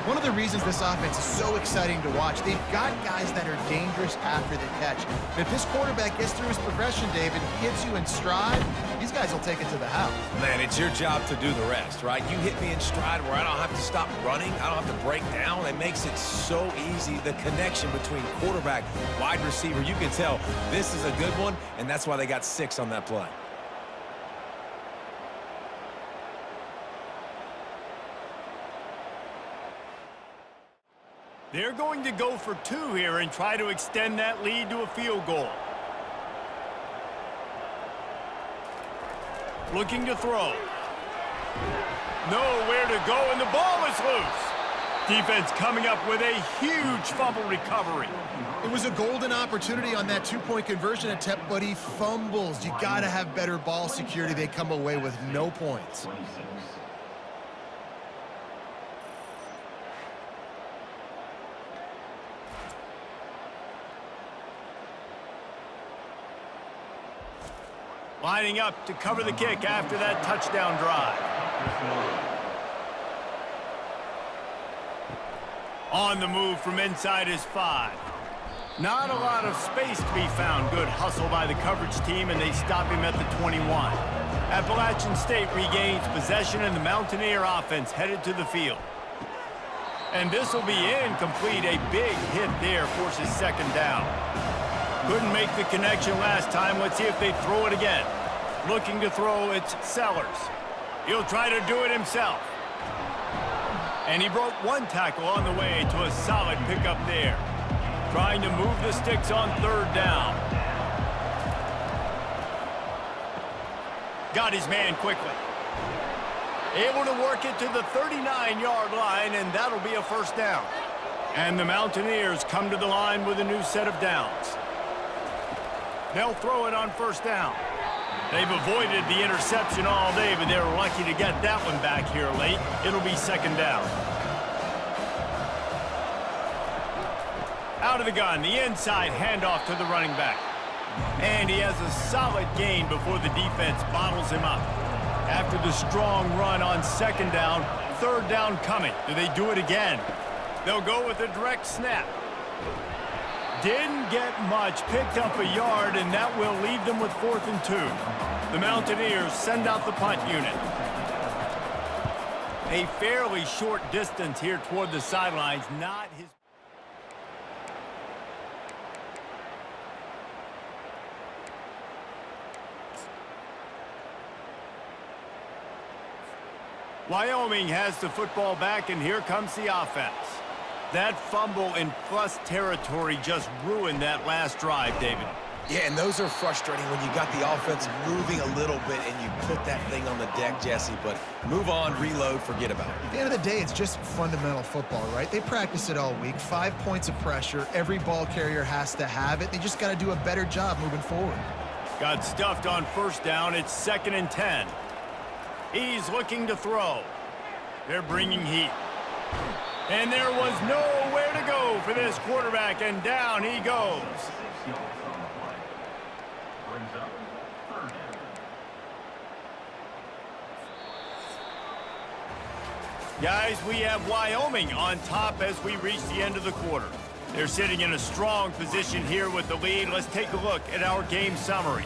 One of the reasons this offense is so exciting to watch, they've got guys that are dangerous after the catch. If this quarterback gets through his progression, David, hits you in stride, these guys will take it to the house. Man, it's your job to do the rest, right? You hit me in stride where I don't have to stop running. I don't have to break down. It makes it so easy. The connection between quarterback, wide receiver, you can tell this is a good one, and that's why they got 6 on that play. They're going to go for 2 here and try to extend that lead to a field goal. Looking to throw. Nowhere to go, and the ball is loose. Defense coming up with a huge fumble recovery. It was a golden opportunity on that 2-point conversion attempt, but he fumbles. You got to have better ball security. They come away with no points. Lining up to cover the kick after that touchdown drive. On the move from inside his 5. Not a lot of space to be found. Good hustle by the coverage team, and they stop him at the 21. Appalachian State regains possession, and the Mountaineer offense headed to the field. And this will be incomplete. A big hit there forces second down. Couldn't make the connection last time. Let's see if they throw it again. Looking to throw, it's Sellers. He'll try to do it himself. And he broke 1 tackle on the way to a solid pickup there. Trying to move the sticks on third down. Got his man quickly. Able to work it to the 39-yard line, and that'll be a first down. And the Mountaineers come to the line with a new set of downs. They'll throw it on first down. They've avoided the interception all day, but they're lucky to get that one back here late. It'll be second down. Out of the gun, the inside handoff to the running back. And he has a solid gain before the defense bottles him up. After the strong run on second down, third down coming. Do they do it again? They'll go with a direct snap. Didn't get much, picked up a yard, and that will leave them with 4th and 2. The Mountaineers send out the punt unit. A fairly short distance here toward the sidelines, not his... Wyoming has the football back, and here comes the offense. That fumble in plus territory just ruined that last drive, David. Yeah, and those are frustrating when you got the offense moving a little bit and you put that thing on the deck, Jesse. But move on, reload, forget about it. At the end of the day, it's just fundamental football, right? They practice it all week. 5 points of pressure. Every ball carrier has to have it. They just got to do a better job moving forward. Got stuffed on first down. It's 2nd and 10. He's looking to throw. They're bringing heat. And there was nowhere to go for this quarterback, and down he goes. Guys, we have Wyoming on top as we reach the end of the quarter. They're sitting in a strong position here with the lead. Let's take a look at our game summary.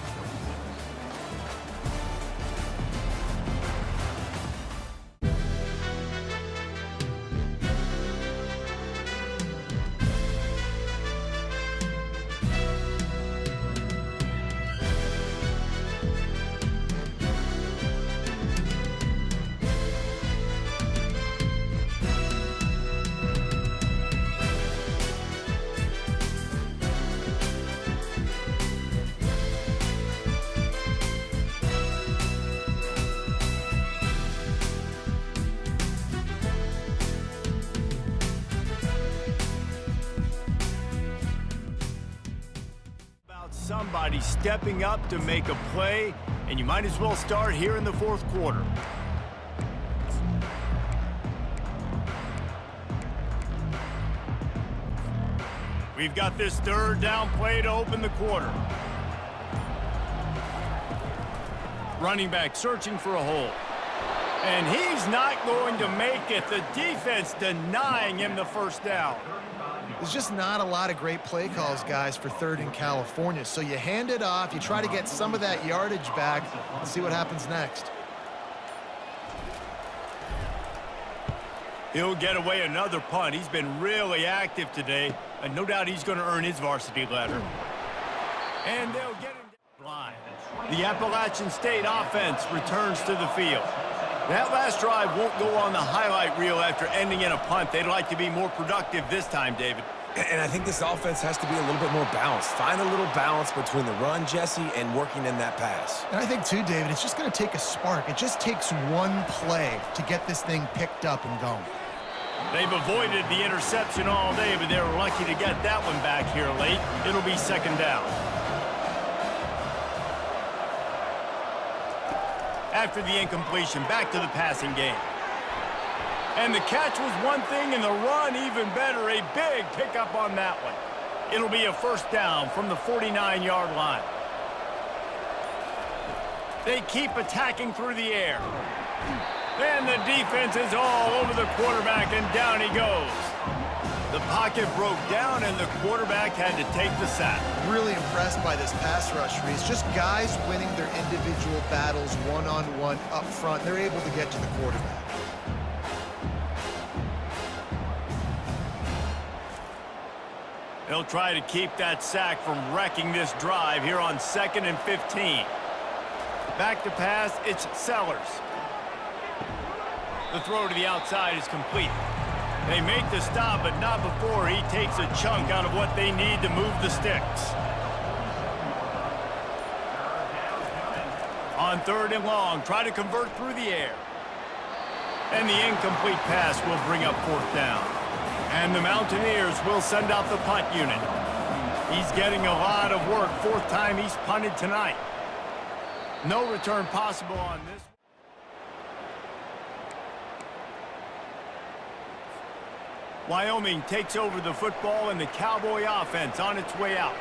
Somebody stepping up to make a play, and you might as well start here in the 4th quarter. We've got this 3rd down play to open the quarter. Running back searching for a hole. And he's not going to make it. The defense denying him the 1st down. There's just not a lot of great play calls, guys, for 3rd in California. So you hand it off, you try to get some of that yardage back, and see what happens next. He'll get away another punt. He's been really active today, and no doubt he's going to earn his varsity letter. And they'll get him down the line. The Appalachian State offense returns to the field. That last drive won't go on the highlight reel after ending in a punt. They'd like to be more productive this time, David. And I think this offense has to be a little bit more balanced. Find a little balance between the run, Jesse, and working in that pass. And I think, too, David, it's just going to take a spark. It just takes one play to get this thing picked up and going. They've avoided the interception all day, but they were lucky to get that one back here late. It'll be 2nd down. After the incompletion, back to the passing game. And the catch was one thing, and the run even better. A big pickup on that one. It'll be a 1st down from the 49-yard line. They keep attacking through the air. And the defense is all over the quarterback, and down he goes. The pocket broke down, and the quarterback had to take the sack. Really impressed by this pass rush, Reese. Just guys winning their individual battles one-on-one up front. They're able to get to the quarterback. They'll try to keep that sack from wrecking this drive here on 2nd and 15. Back to pass, it's Sellers. The throw to the outside is complete. They make the stop, but not before he takes a chunk out of what they need to move the sticks. On 3rd and long, try to convert through the air. And the incomplete pass will bring up 4th down. And the Mountaineers will send out the punt unit. He's getting a lot of work. 4th time he's punted tonight. No return possible on this. Wyoming takes over the football, and the Cowboy offense on its way out.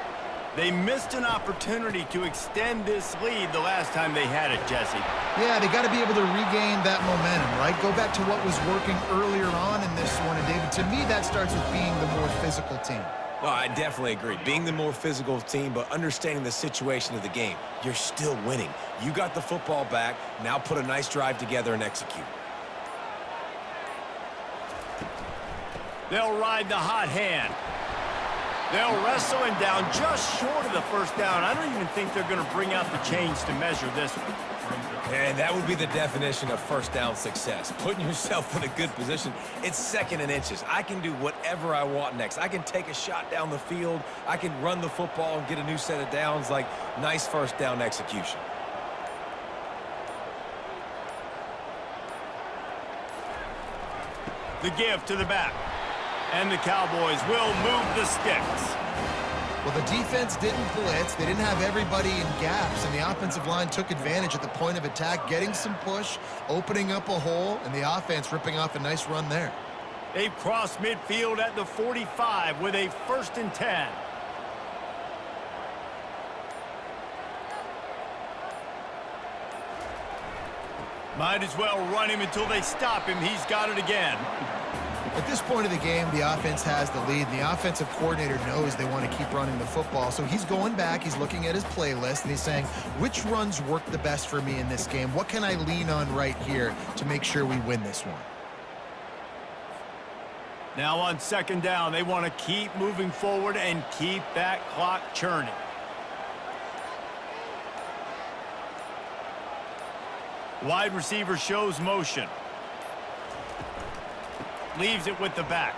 They missed an opportunity to extend this lead the last time they had it, Jesse. Yeah, they got to be able to regain that momentum, right? Go back to what was working earlier on in this one. And, David, to me, that starts with being the more physical team. Well, I definitely agree. Being the more physical team, but understanding the situation of the game. You're still winning. You got the football back. Now put a nice drive together and execute. They'll ride the hot hand. They'll wrestle him down just short of the 1st down. I don't even think they're going to bring out the chains to measure this one. And that would be the definition of first down success. Putting yourself in a good position. It's second and inches. I can do whatever I want next. I can take a shot down the field. I can run the football and get a new set of downs. Like, nice first down execution. The give to the back. And the Cowboys will move the sticks. Well, the defense didn't blitz. They didn't have everybody in gaps, and the offensive line took advantage at the point of attack, getting some push, opening up a hole, and the offense ripping off a nice run there. They've crossed midfield at the 45 with a 1st and 10. Might as well run him until they stop him. He's got it again. At this point of the game, the offense has the lead, and the offensive coordinator knows they want to keep running the football. So he's going back, he's looking at his playlist, and he's saying, which runs work the best for me in this game? What can I lean on right here to make sure we win this one? Now on 2nd down, they want to keep moving forward and keep that clock churning. Wide receiver shows motion. Leaves it with the back.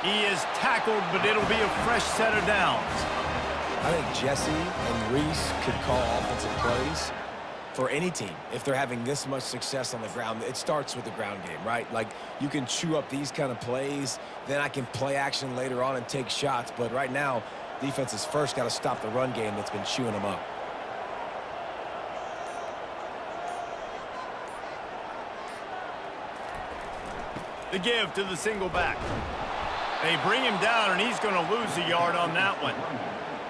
He is tackled, but it'll be a fresh set of downs. I think Jesse and Reese could call offensive plays for any team. If they're having this much success on the ground, it starts with the ground game, right? Like, you can chew up these kind of plays, then I can play action later on and take shots. But right now, defense has first got to stop the run game that's been chewing them up. The give to the single back. They bring him down, and he's going to lose a yard on that one.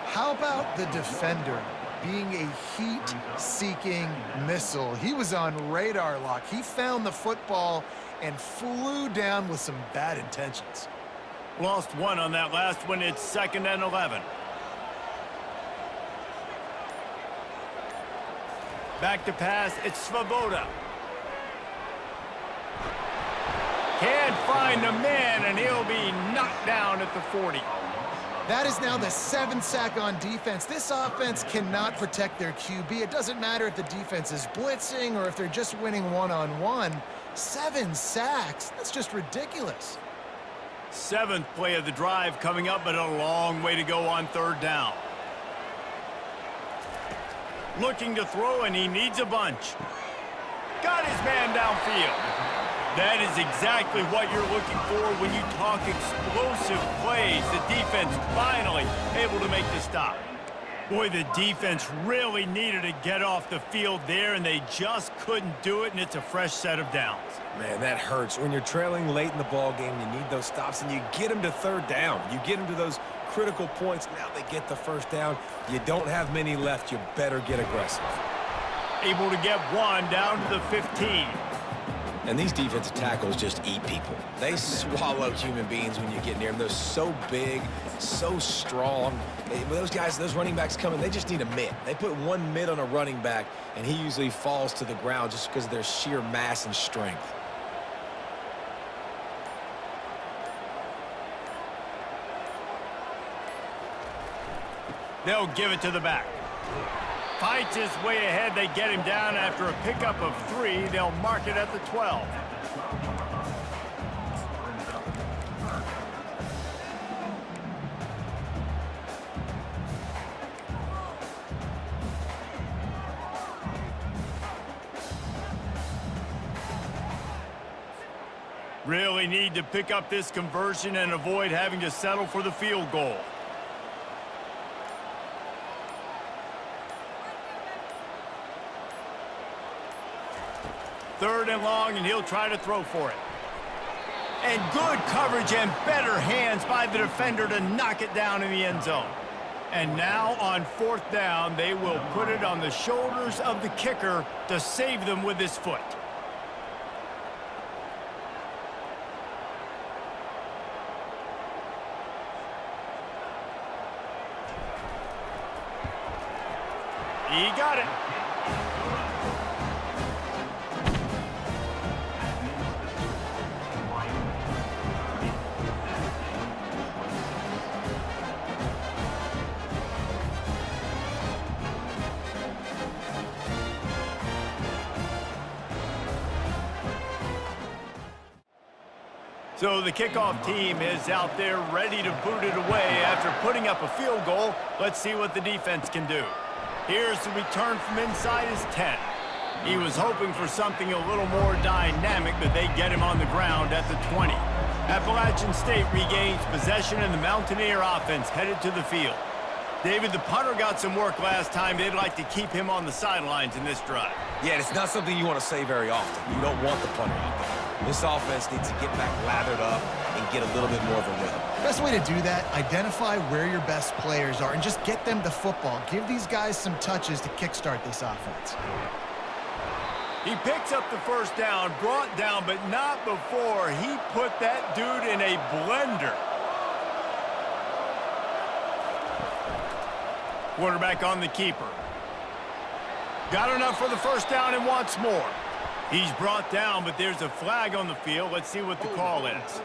How about the defender being a heat-seeking missile? He was on radar lock. He found the football and flew down with some bad intentions. Lost one on that last one. It's 2nd and 11. Back to pass. It's Svoboda. Can't find the man, and he'll be knocked down at the 40. That is now the 7th sack on defense. This offense cannot protect their QB. It doesn't matter if the defense is blitzing or if they're just winning one-on-one. 7 sacks, that's just ridiculous. 7th play of the drive coming up, but a long way to go on 3rd down. Looking to throw, and he needs a bunch. Got his man downfield. That is exactly what you're looking for when you talk explosive plays. The defense finally able to make the stop. Boy, the defense really needed to get off the field there, and they just couldn't do it, and it's a fresh set of downs. Man, that hurts. When you're trailing late in the ball game, you need those stops, and you get them to 3rd down. You get them to those critical points. Now they get the 1st down. You don't have many left. You better get aggressive. Able to get one down to the 15. And these defensive tackles just eat people. They swallow human beings when you get near them. They're so big, so strong. When those guys, those running backs come in, they just need a mid. They put one mid on a running back, and he usually falls to the ground just because of their sheer mass and strength. They'll give it to the back. Fights his way ahead. They get him down after a pickup of 3. They'll mark it at the 12. Really need to pick up this conversion and avoid having to settle for the field goal. Third and long, and he'll try to throw for it. And good coverage and better hands by the defender to knock it down in the end zone. And now on 4th down, they will put it on the shoulders of the kicker to save them with his foot. He got it. So the kickoff team is out there ready to boot it away after putting up a field goal. Let's see what the defense can do. Here's the return from inside his 10. He was hoping for something a little more dynamic, but they get him on the ground at the 20. Appalachian State regains possession, and the Mountaineer offense headed to the field. David, the punter got some work last time. They'd like to keep him on the sidelines in this drive. Yeah, it's not something you want to say very often. You don't want the punter out there. This offense needs to get back lathered up and get a little bit more of a rhythm. Best way to do that, identify where your best players are and just get them the football. Give these guys some touches to kickstart this offense. He picks up the first down, brought down, but not before he put that dude in a blender. Quarterback on the keeper. Got enough for the first down and wants more. He's brought down, but there's a flag on the field. Let's see what the call is.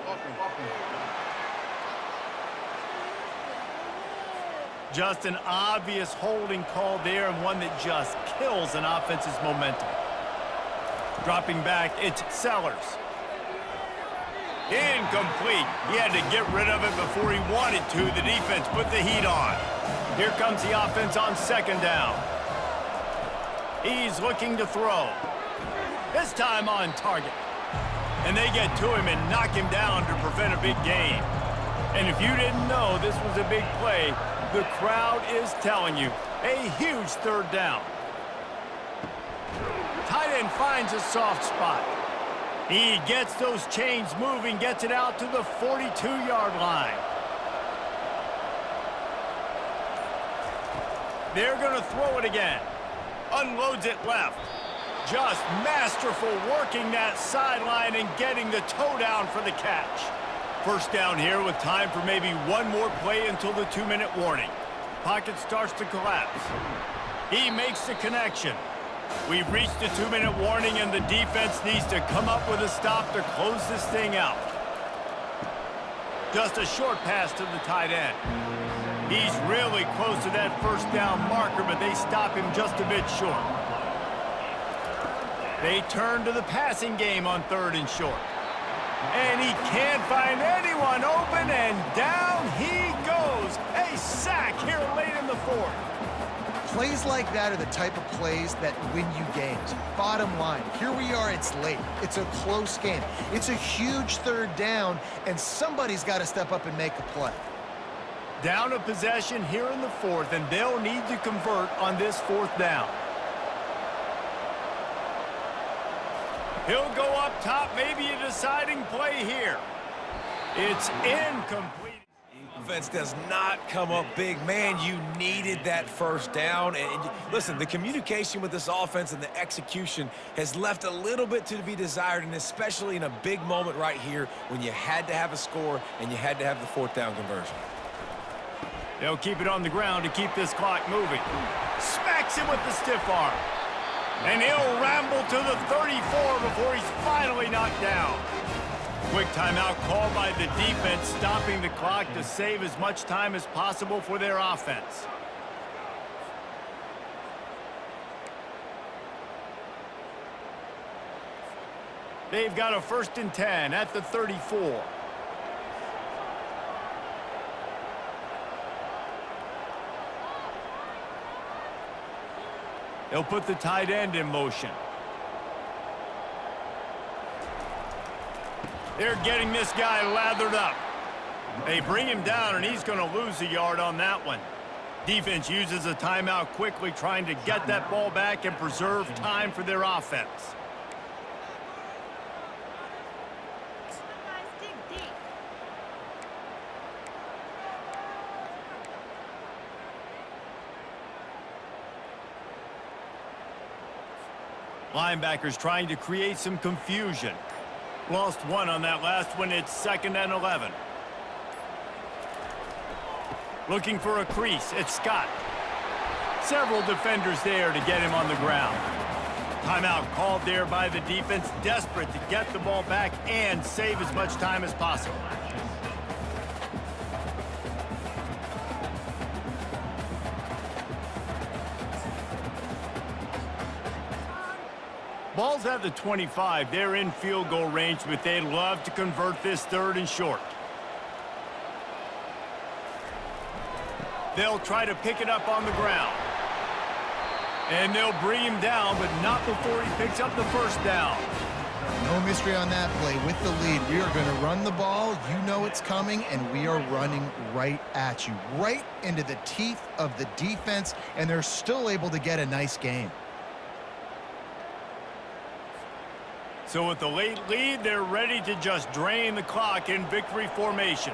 Just an obvious holding call there, and one that just kills an offense's momentum. Dropping back, it's Sellers. Incomplete. He had to get rid of it before he wanted to. The defense put the heat on. Here comes the offense on second down. He's looking to throw. This time on target. And they get to him and knock him down to prevent a big gain. And if you didn't know this was a big play, the crowd is telling you. A huge third down. Tight end finds a soft spot. He gets those chains moving, gets it out to the 42-yard line. They're going to throw it again. Unloads it left. Just masterful working that sideline and getting the toe down for the catch. First down here with time for maybe one more play until the 2-minute warning. Pocket starts to collapse. He makes the connection. We've reached the 2-minute warning, and the defense needs to come up with a stop to close this thing out. Just a short pass to the tight end. He's really close to that first down marker, but they stop him just a bit short. They turn to the passing game on third and short. And he can't find anyone open, and down he goes. A sack here late in the fourth. Plays like that are the type of plays that win you games. Bottom line, here we are, it's late. It's a close game. It's a huge third down, and somebody's got to step up and make a play. Down a possession here in the fourth, and they'll need to convert on this fourth down. He'll go up top, maybe a deciding play here. It's incomplete. Offense does not come up big. Man, you needed that first down. And listen, the communication with this offense and the execution has left a little bit to be desired, and especially in a big moment right here when you had to have a score and you had to have the fourth down conversion. They'll keep it on the ground to keep this clock moving. Smacks him with the stiff arm. And he'll ramble to the 34 before he's finally knocked down. Quick timeout called by the defense, stopping the clock to save as much time as possible for their offense. They've got a 1st and 10 at the 34. They'll put the tight end in motion. They're getting this guy lathered up. They bring him down, and he's going to lose a yard on that one. Defense uses a timeout quickly, trying to get that ball back and preserve time for their offense. Linebackers trying to create some confusion. Lost one on that last one. It's 2nd and 11. Looking for a crease. It's Scott. Several defenders there to get him on the ground. Timeout called there by the defense, desperate to get the ball back and save as much time as possible. Ball's at the 25. They're in field goal range, but they'd love to convert this 3rd and short. They'll try to pick it up on the ground. And they'll bring him down, but not before he picks up the first down. No mystery on that play. With the lead, we are going to run the ball. You know it's coming, and we are running right at you, right into the teeth of the defense, and they're still able to get a nice gain. So with the late lead, they're ready to just drain the clock in victory formation.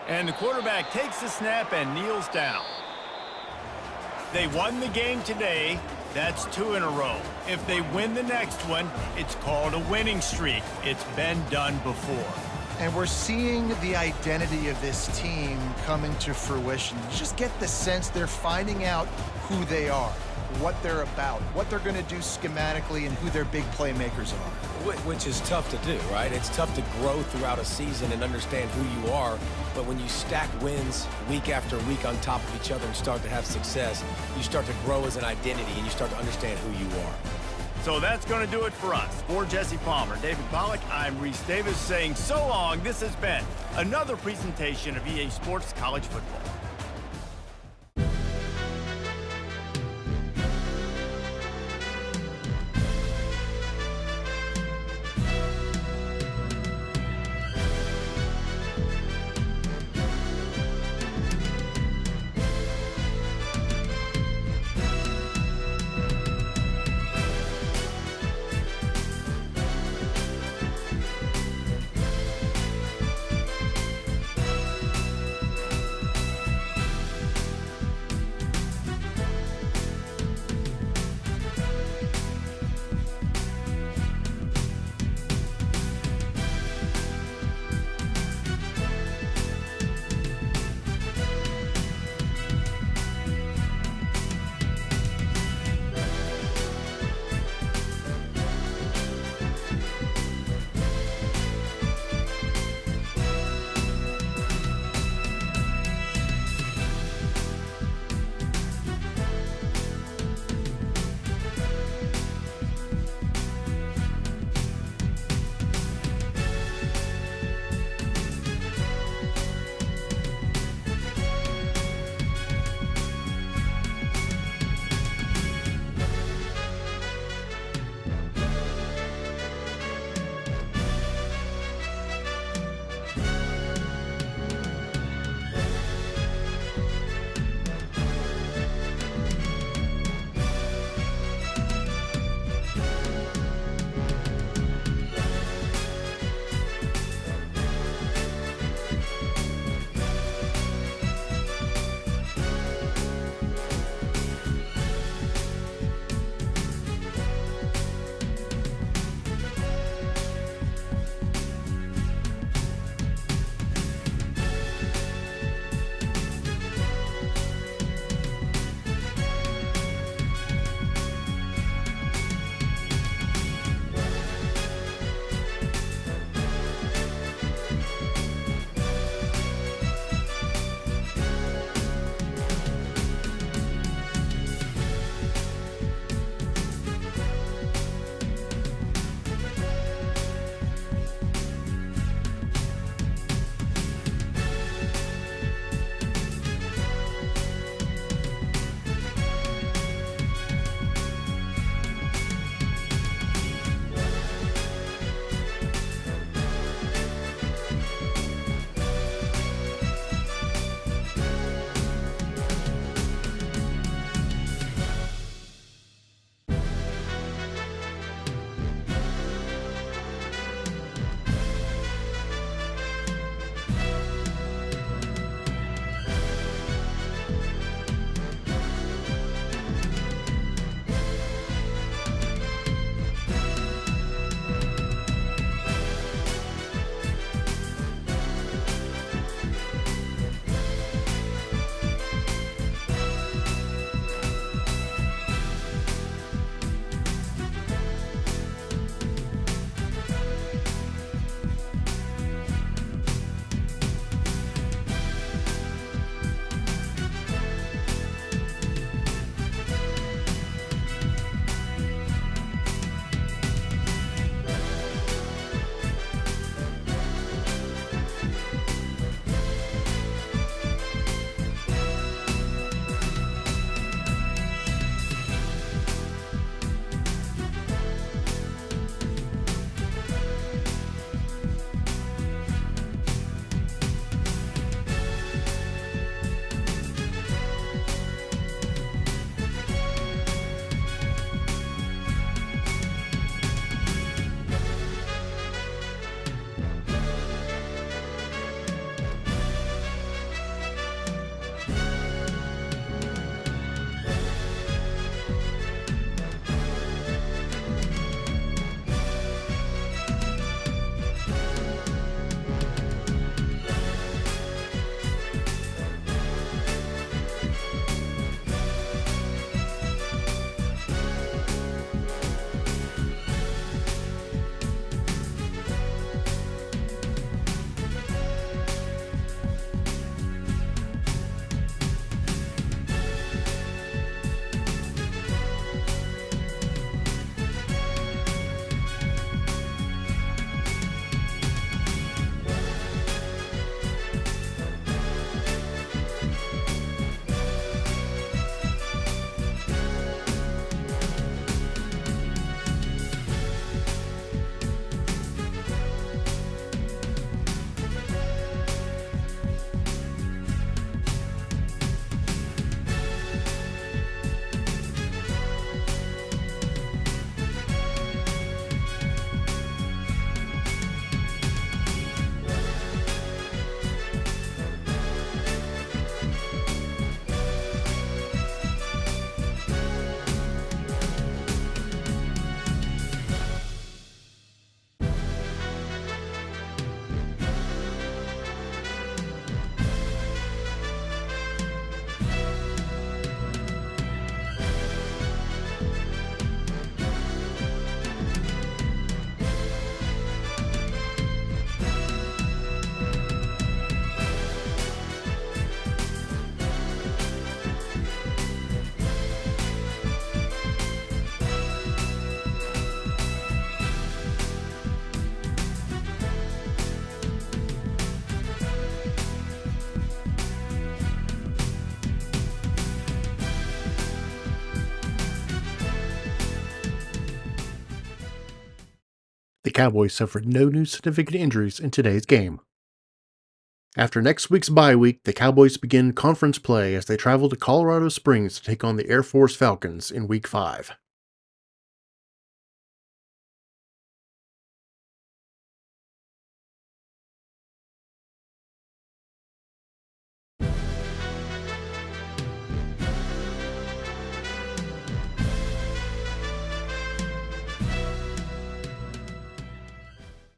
And the quarterback takes the snap and kneels down. They won the game today. That's 2 in a row. If they win the next one, it's called a winning streak. It's been done before. And we're seeing the identity of this team coming to fruition. You just get the sense they're finding out who they are, what they're about, what they're going to do schematically, and who their big playmakers are. Which is tough to do, right? It's tough to grow throughout a season and understand who you are. But when you stack wins week after week on top of each other and start to have success, you start to grow as an identity and you start to understand who you are. So that's going to do it for us. For Jesse Palmer, David Pollack, I'm Reese Davis saying so long. This has been another presentation of EA Sports College Football. Cowboys suffered no new significant injuries in today's game. After next week's bye week, the Cowboys begin conference play as they travel to Colorado Springs to take on the Air Force Falcons in Week 5.